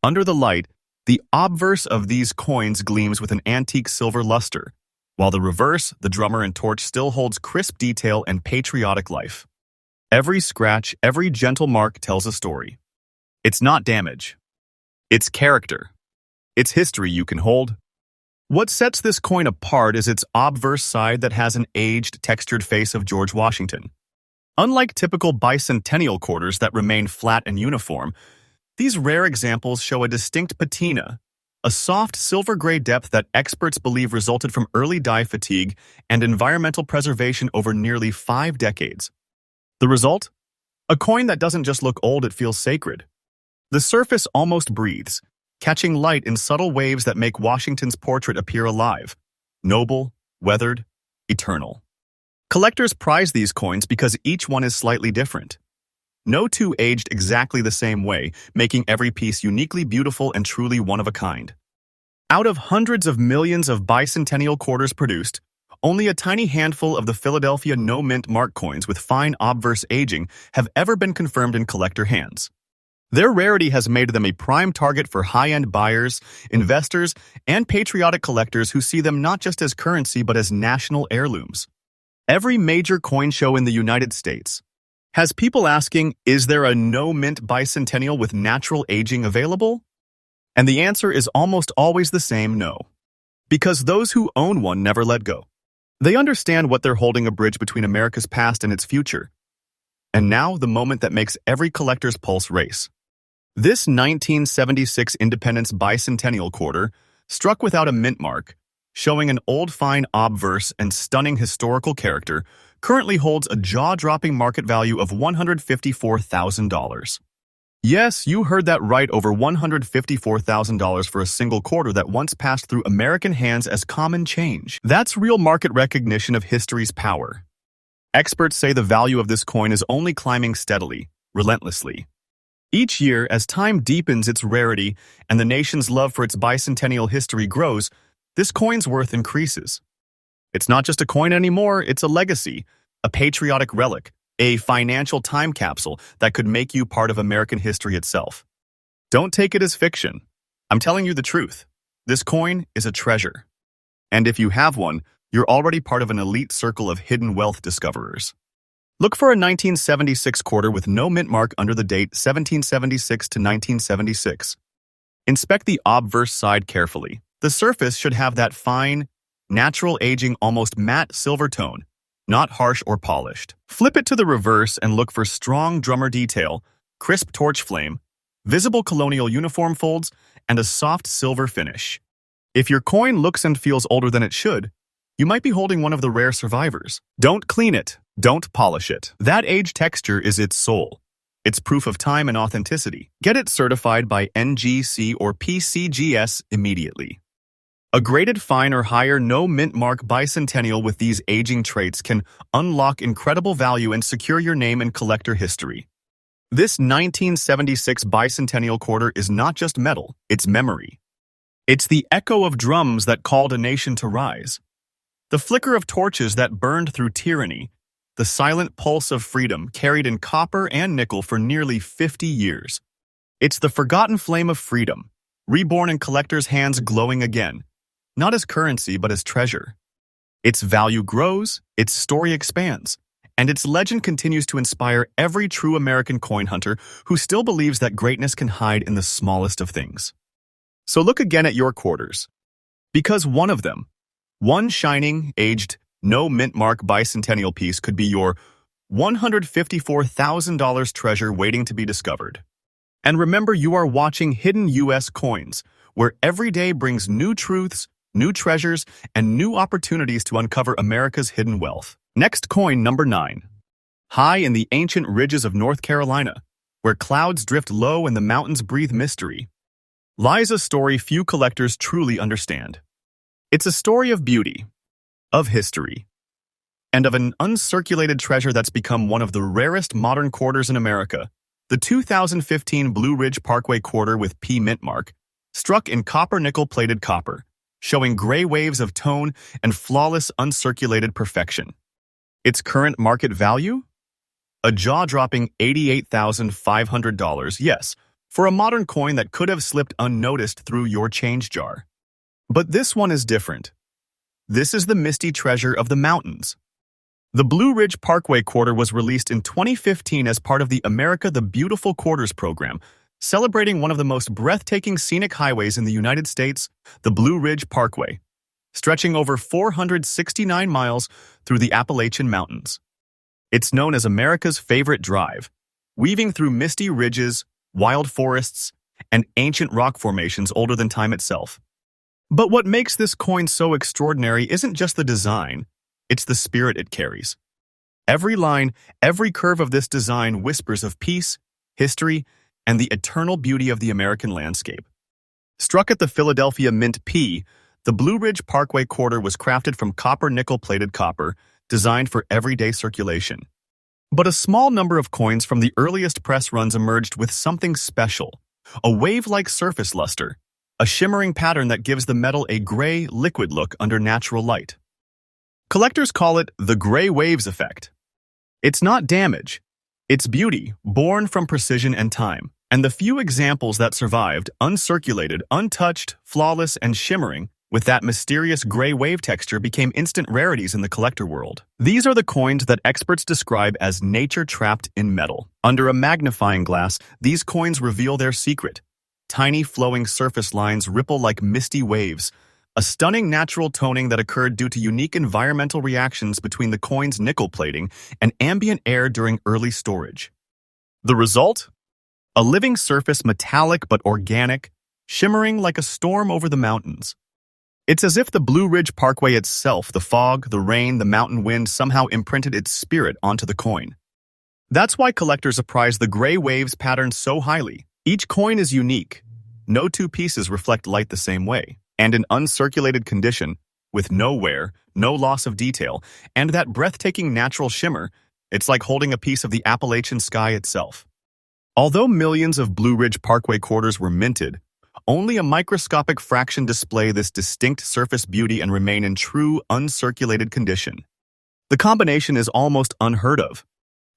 Under the light, the obverse of these coins gleams with an antique silver luster, while the reverse, the drummer and torch, still holds crisp detail and patriotic life. Every scratch, every gentle mark tells a story. It's not damage. It's character. It's history you can hold. What sets this coin apart is its obverse side that has an aged, textured face of George Washington. Unlike typical bicentennial quarters that remain flat and uniform, these rare examples show a distinct patina, a soft silver-gray depth that experts believe resulted from early dye fatigue and environmental preservation over nearly 5 decades. The result? A coin that doesn't just look old, it feels sacred. The surface almost breathes, catching light in subtle waves that make Washington's portrait appear alive, noble, weathered, eternal. Collectors prize these coins because each one is slightly different. No two aged exactly the same way, making every piece uniquely beautiful and truly one of a kind. Out of hundreds of millions of bicentennial quarters produced, only a tiny handful of the Philadelphia no-mint mark coins with fine obverse aging have ever been confirmed in collector hands. Their rarity has made them a prime target for high-end buyers, investors, and patriotic collectors who see them not just as currency but as national heirlooms. Every major coin show in the United States has people asking, is there a no-mint bicentennial with natural aging available? And the answer is almost always the same: no. Because those who own one never let go. They understand what they're holding: a bridge between America's past and its future. And now, the moment that makes every collector's pulse race. This 1976 Independence Bicentennial quarter, struck without a mint mark, showing an old fine obverse and stunning historical character, currently holds a jaw-dropping market value of $154,000. Yes, you heard that right, over $154,000 for a single quarter that once passed through American hands as common change. That's real market recognition of history's power. Experts say the value of this coin is only climbing steadily, relentlessly. Each year, as time deepens its rarity and the nation's love for its bicentennial history grows, this coin's worth increases. It's not just a coin anymore, it's a legacy, a patriotic relic, a financial time capsule that could make you part of American history itself. Don't take it as fiction. I'm telling you the truth. This coin is a treasure. And if you have one, you're already part of an elite circle of hidden wealth discoverers. Look for a 1976 quarter with no mint mark under the date 1776 to 1976. Inspect the obverse side carefully. The surface should have that fine, natural aging, almost matte silver tone, not harsh or polished. Flip it to the reverse and look for strong drummer detail, crisp torch flame, visible colonial uniform folds, and a soft silver finish. If your coin looks and feels older than it should, you might be holding one of the rare survivors. Don't clean it. Don't polish it. That age texture is its soul. It's proof of time and authenticity. Get it certified by NGC or PCGS immediately. A graded fine or higher no mint mark bicentennial with these aging traits can unlock incredible value and secure your name in collector history. This 1976 bicentennial quarter is not just metal, it's memory. It's the echo of drums that called a nation to rise, the flicker of torches that burned through tyranny, the silent pulse of freedom carried in copper and nickel for nearly 50 years. It's the forgotten flame of freedom, reborn in collectors' hands, glowing again. Not as currency, but as treasure. Its value grows, its story expands, and its legend continues to inspire every true American coin hunter who still believes that greatness can hide in the smallest of things. So look again at your quarters. Because one of them, one shining, aged, no mint mark bicentennial piece could be your $154,000 treasure waiting to be discovered. And remember, you are watching Hidden U.S. Coins, where every day brings new truths, new treasures, and new opportunities to uncover America's hidden wealth. Next coin, number 9. High in the ancient ridges of North Carolina, where clouds drift low and the mountains breathe mystery, lies a story few collectors truly understand. It's a story of beauty, of history, and of an uncirculated treasure that's become one of the rarest modern quarters in America, The 2015 Blue Ridge Parkway quarter with P mint mark, struck in copper-nickel-plated copper, showing gray waves of tone and flawless uncirculated perfection. Its current market value? A jaw-dropping $88,500, yes, for a modern coin that could have slipped unnoticed through your change jar. But this one is different. This is the misty treasure of the mountains. The Blue Ridge Parkway quarter was released in 2015 as part of the America the Beautiful Quarters program, celebrating one of the most breathtaking scenic highways in the United States, the Blue Ridge Parkway, stretching over 469 miles through the Appalachian Mountains. It's known as America's favorite drive, weaving through misty ridges, wild forests, and ancient rock formations older than time itself. But what makes this coin so extraordinary isn't just the design, it's the spirit it carries. Every line, every curve of this design whispers of peace, history, and the eternal beauty of the American landscape. Struck at the Philadelphia Mint P, the Blue Ridge Parkway quarter was crafted from copper-nickel-plated copper, designed for everyday circulation. But a small number of coins from the earliest press runs emerged with something special, a wave-like surface luster, a shimmering pattern that gives the metal a gray, liquid look under natural light. Collectors call it the gray waves effect. It's not damage, it's beauty, born from precision and time. And the few examples that survived, uncirculated, untouched, flawless, and shimmering, with that mysterious gray wave texture became instant rarities in the collector world. These are the coins that experts describe as nature trapped in metal. Under a magnifying glass, these coins reveal their secret. Tiny flowing surface lines ripple like misty waves, a stunning natural toning that occurred due to unique environmental reactions between the coin's nickel plating and ambient air during early storage. The result? A living surface, metallic but organic, shimmering like a storm over the mountains. It's as if the Blue Ridge Parkway itself, the fog, the rain, the mountain wind, somehow imprinted its spirit onto the coin. That's why collectors prize the gray waves pattern so highly. Each coin is unique. No two pieces reflect light the same way. And in uncirculated condition, with no wear, no loss of detail, and that breathtaking natural shimmer, it's like holding a piece of the Appalachian sky itself. Although millions of Blue Ridge Parkway quarters were minted, only a microscopic fraction display this distinct surface beauty and remain in true, uncirculated condition. The combination is almost unheard of.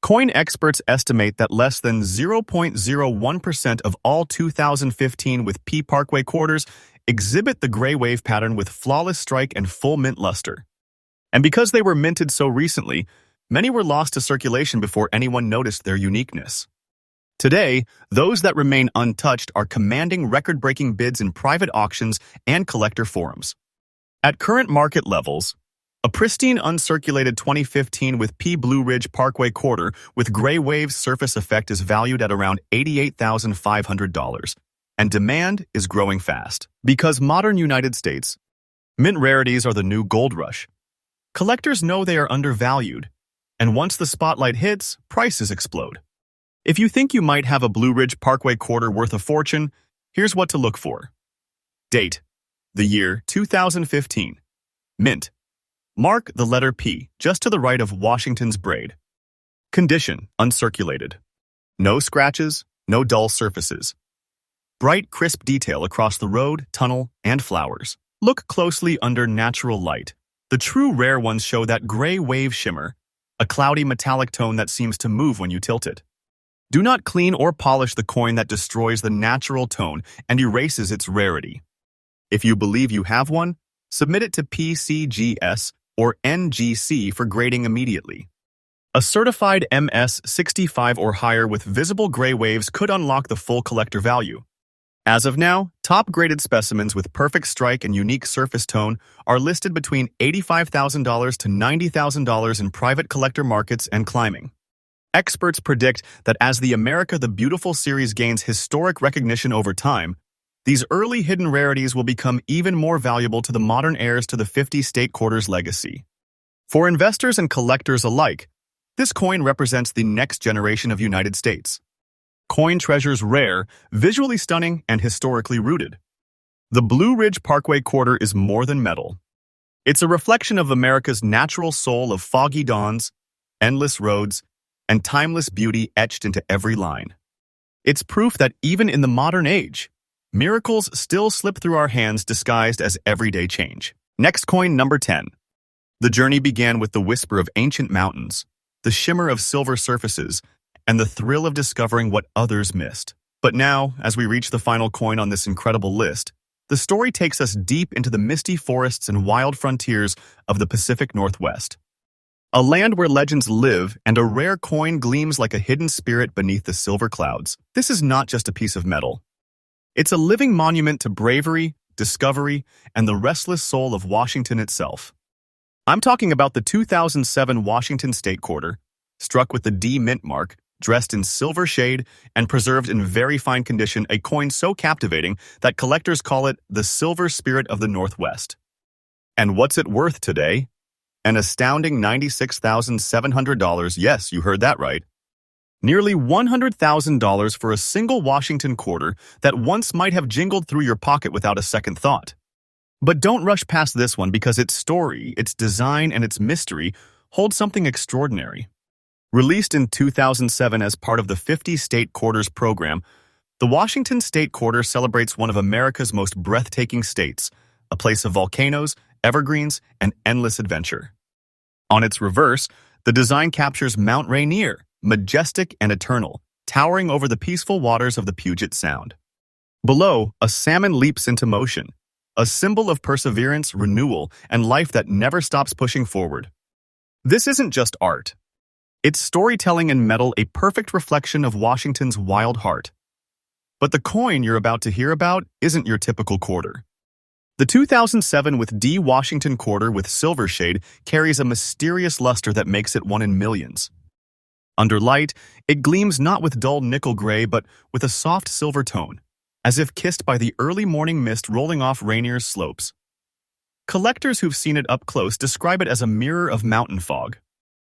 Coin experts estimate that less than 0.01% of all 2015 with P Parkway quarters exhibit the gray wave pattern with flawless strike and full mint luster. And because they were minted so recently, many were lost to circulation before anyone noticed their uniqueness. Today, those that remain untouched are commanding record-breaking bids in private auctions and collector forums. At current market levels, a pristine uncirculated 2015 with P Blue Ridge Parkway quarter with gray waves surface effect is valued at around $88,500, and demand is growing fast. Because modern United States, mint rarities are the new gold rush. Collectors know they are undervalued, and once the spotlight hits, prices explode. If you think you might have a Blue Ridge Parkway quarter worth a fortune, here's what to look for. Date: the year 2015. Mint. Mark the letter P just to the right of Washington's braid. Condition: uncirculated. No scratches, no dull surfaces. Bright, crisp detail across the road, tunnel, and flowers. Look closely under natural light. The true rare ones show that gray wave shimmer, a cloudy metallic tone that seems to move when you tilt it. Do not clean or polish the coin that destroys the natural tone and erases its rarity. If you believe you have one, submit it to PCGS or NGC for grading immediately. A certified MS65 or higher with visible gray waves could unlock the full collector value. As of now, top-graded specimens with perfect strike and unique surface tone are listed between $85,000 to $90,000 in private collector markets and climbing. Experts predict that as the America the Beautiful series gains historic recognition over time, these early hidden rarities will become even more valuable to the modern heirs to the 50-state quarters legacy. For investors and collectors alike, this coin represents the next generation of United States. Coin treasures rare, visually stunning, and historically rooted. The Blue Ridge Parkway quarter is more than metal. It's a reflection of America's natural soul of foggy dawns, endless roads, and timeless beauty etched into every line. It's proof that even in the modern age, miracles still slip through our hands disguised as everyday change. Next coin, number 10. The journey began with the whisper of ancient mountains, the shimmer of silver surfaces, and the thrill of discovering what others missed. But now, as we reach the final coin on this incredible list, the story takes us deep into the misty forests and wild frontiers of the Pacific Northwest. A land where legends live and a rare coin gleams like a hidden spirit beneath the silver clouds. This is not just a piece of metal. It's a living monument to bravery, discovery, and the restless soul of Washington itself. I'm talking about the 2007 Washington State Quarter, struck with the D mint mark, dressed in silver shade and preserved in very fine condition, a coin so captivating that collectors call it the silver spirit of the Northwest. And what's it worth today? An astounding $96,700. Yes, you heard that right. Nearly $100,000 for a single Washington quarter that once might have jingled through your pocket without a second thought. But don't rush past this one because its story, its design, and its mystery hold something extraordinary. Released in 2007 as part of the 50 State Quarters program, the Washington State Quarter celebrates one of America's most breathtaking states, a place of volcanoes, evergreens, and endless adventure. On its reverse, the design captures Mount Rainier, majestic and eternal, towering over the peaceful waters of the Puget Sound. Below, a salmon leaps into motion, a symbol of perseverance, renewal, and life that never stops pushing forward. This isn't just art. It's storytelling in metal, a perfect reflection of Washington's wild heart. But the coin you're about to hear about isn't your typical quarter. The 2007 with D Washington quarter with silver shade carries a mysterious luster that makes it one in millions. Under light, it gleams not with dull nickel gray but with a soft silver tone, as if kissed by the early morning mist rolling off Rainier's slopes. Collectors who've seen it up close describe it as a mirror of mountain fog.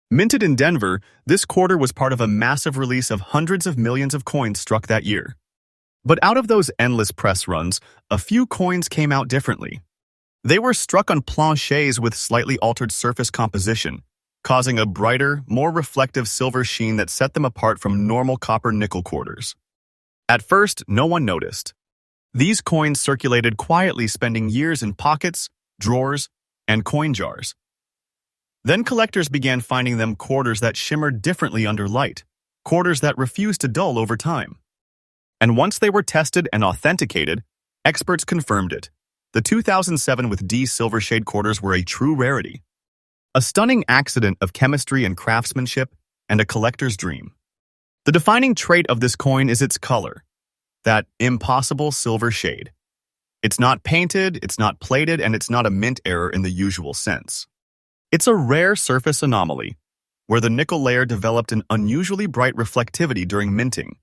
Minted in Denver, this quarter was part of a massive release of hundreds of millions of coins struck that year. But out of those endless press runs, a few coins came out differently. They were struck on planchets with slightly altered surface composition, causing a brighter, more reflective silver sheen that set them apart from normal copper-nickel quarters. At first, no one noticed. These coins circulated quietly, spending years in pockets, drawers, and coin jars. Then collectors began finding them quarters that shimmered differently under light, quarters that refused to dull over time. And once they were tested and authenticated, experts confirmed it. The 2007 with D silver shade quarters were a true rarity. A stunning accident of chemistry and craftsmanship, and a collector's dream. The defining trait of this coin is its color, that impossible silver shade. It's not painted, it's not plated, and it's not a mint error in the usual sense. It's a rare surface anomaly, where the nickel layer developed an unusually bright reflectivity during minting.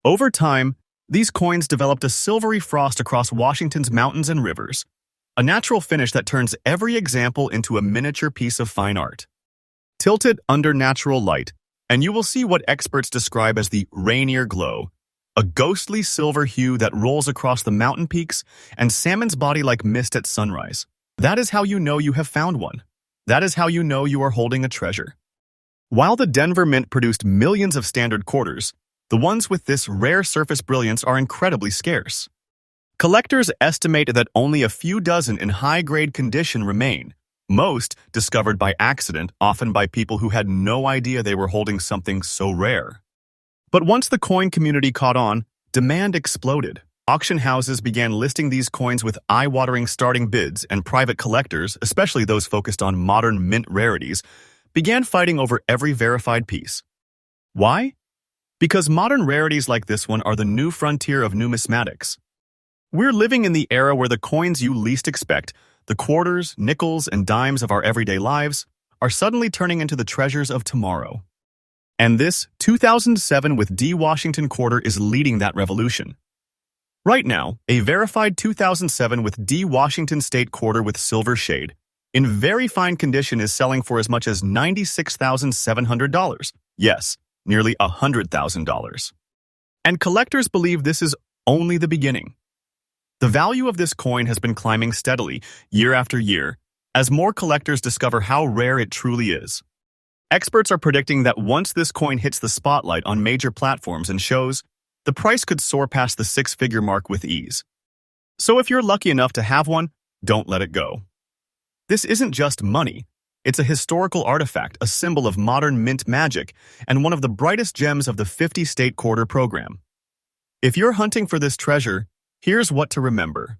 Over time, these coins developed a silvery frost across Washington's mountains and rivers, a natural finish that turns every example into a miniature piece of fine art. Tilt it under natural light, and you will see what experts describe as the Rainier glow, a ghostly silver hue that rolls across the mountain peaks and salmon's body like mist at sunrise. That is how you know you have found one. That is how you know you are holding a treasure. While the Denver Mint produced millions of standard quarters, the ones with this rare surface brilliance are incredibly scarce. Collectors estimate that only a few dozen in high-grade condition remain, most discovered by accident, often by people who had no idea they were holding something so rare. But once the coin community caught on, demand exploded. Auction houses began listing these coins with eye-watering starting bids, and private collectors, especially those focused on modern mint rarities, began fighting over every verified piece. Why? Because modern rarities like this one are the new frontier of numismatics. We're living in the era where the coins you least expect, the quarters, nickels, and dimes of our everyday lives, are suddenly turning into the treasures of tomorrow. And this 2007 with D Washington quarter is leading that revolution. Right now, a verified 2007 with D Washington State quarter with silver shade, in very fine condition, is selling for as much as $96,700. Yes, nearly $100,000. And collectors believe this is only the beginning. The value of this coin has been climbing steadily, year after year, as more collectors discover how rare it truly is. Experts are predicting that once this coin hits the spotlight on major platforms and shows, the price could soar past the six-figure mark with ease. So if you're lucky enough to have one, don't let it go. This isn't just money. It's a historical artifact, a symbol of modern mint magic, and one of the brightest gems of the 50-state quarter program. If you're hunting for this treasure, here's what to remember.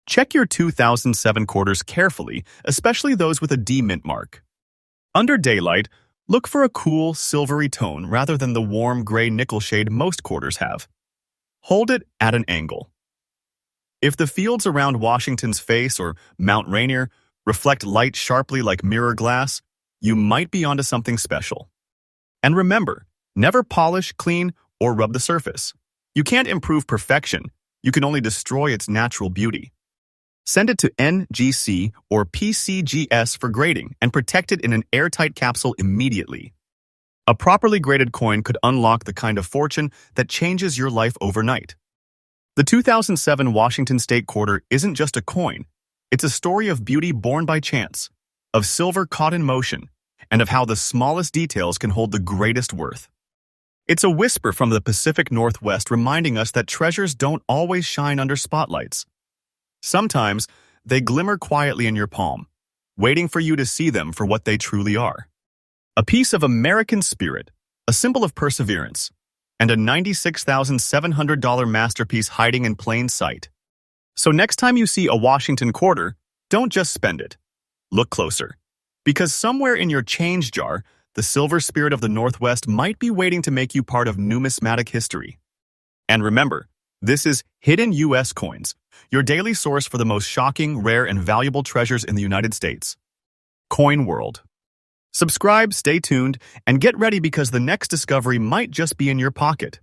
Check your 2007 quarters carefully, especially those with a D mint mark. Under daylight, look for a cool, silvery tone rather than the warm gray nickel shade most quarters have. Hold it at an angle. If the fields around Washington's face or Mount Rainier reflect light sharply like mirror glass, you might be onto something special. And remember, never polish, clean, or rub the surface. You can't improve perfection, you can only destroy its natural beauty. Send it to NGC or PCGS for grading and protect it in an airtight capsule immediately. A properly graded coin could unlock the kind of fortune that changes your life overnight. The 2007 Washington State Quarter isn't just a coin. It's a story of beauty born by chance, of silver caught in motion, and of how the smallest details can hold the greatest worth. It's a whisper from the Pacific Northwest reminding us that treasures don't always shine under spotlights. Sometimes, they glimmer quietly in your palm, waiting for you to see them for what they truly are. A piece of American spirit, a symbol of perseverance, and a $96,700 masterpiece hiding in plain sight. So next time you see a Washington quarter, don't just spend it. Look closer. Because somewhere in your change jar, the silver spirit of the Northwest might be waiting to make you part of numismatic history. And remember, this is Hidden U.S. Coins, your daily source for the most shocking, rare, and valuable treasures in the United States. Coin World. Subscribe, stay tuned, and get ready because the next discovery might just be in your pocket.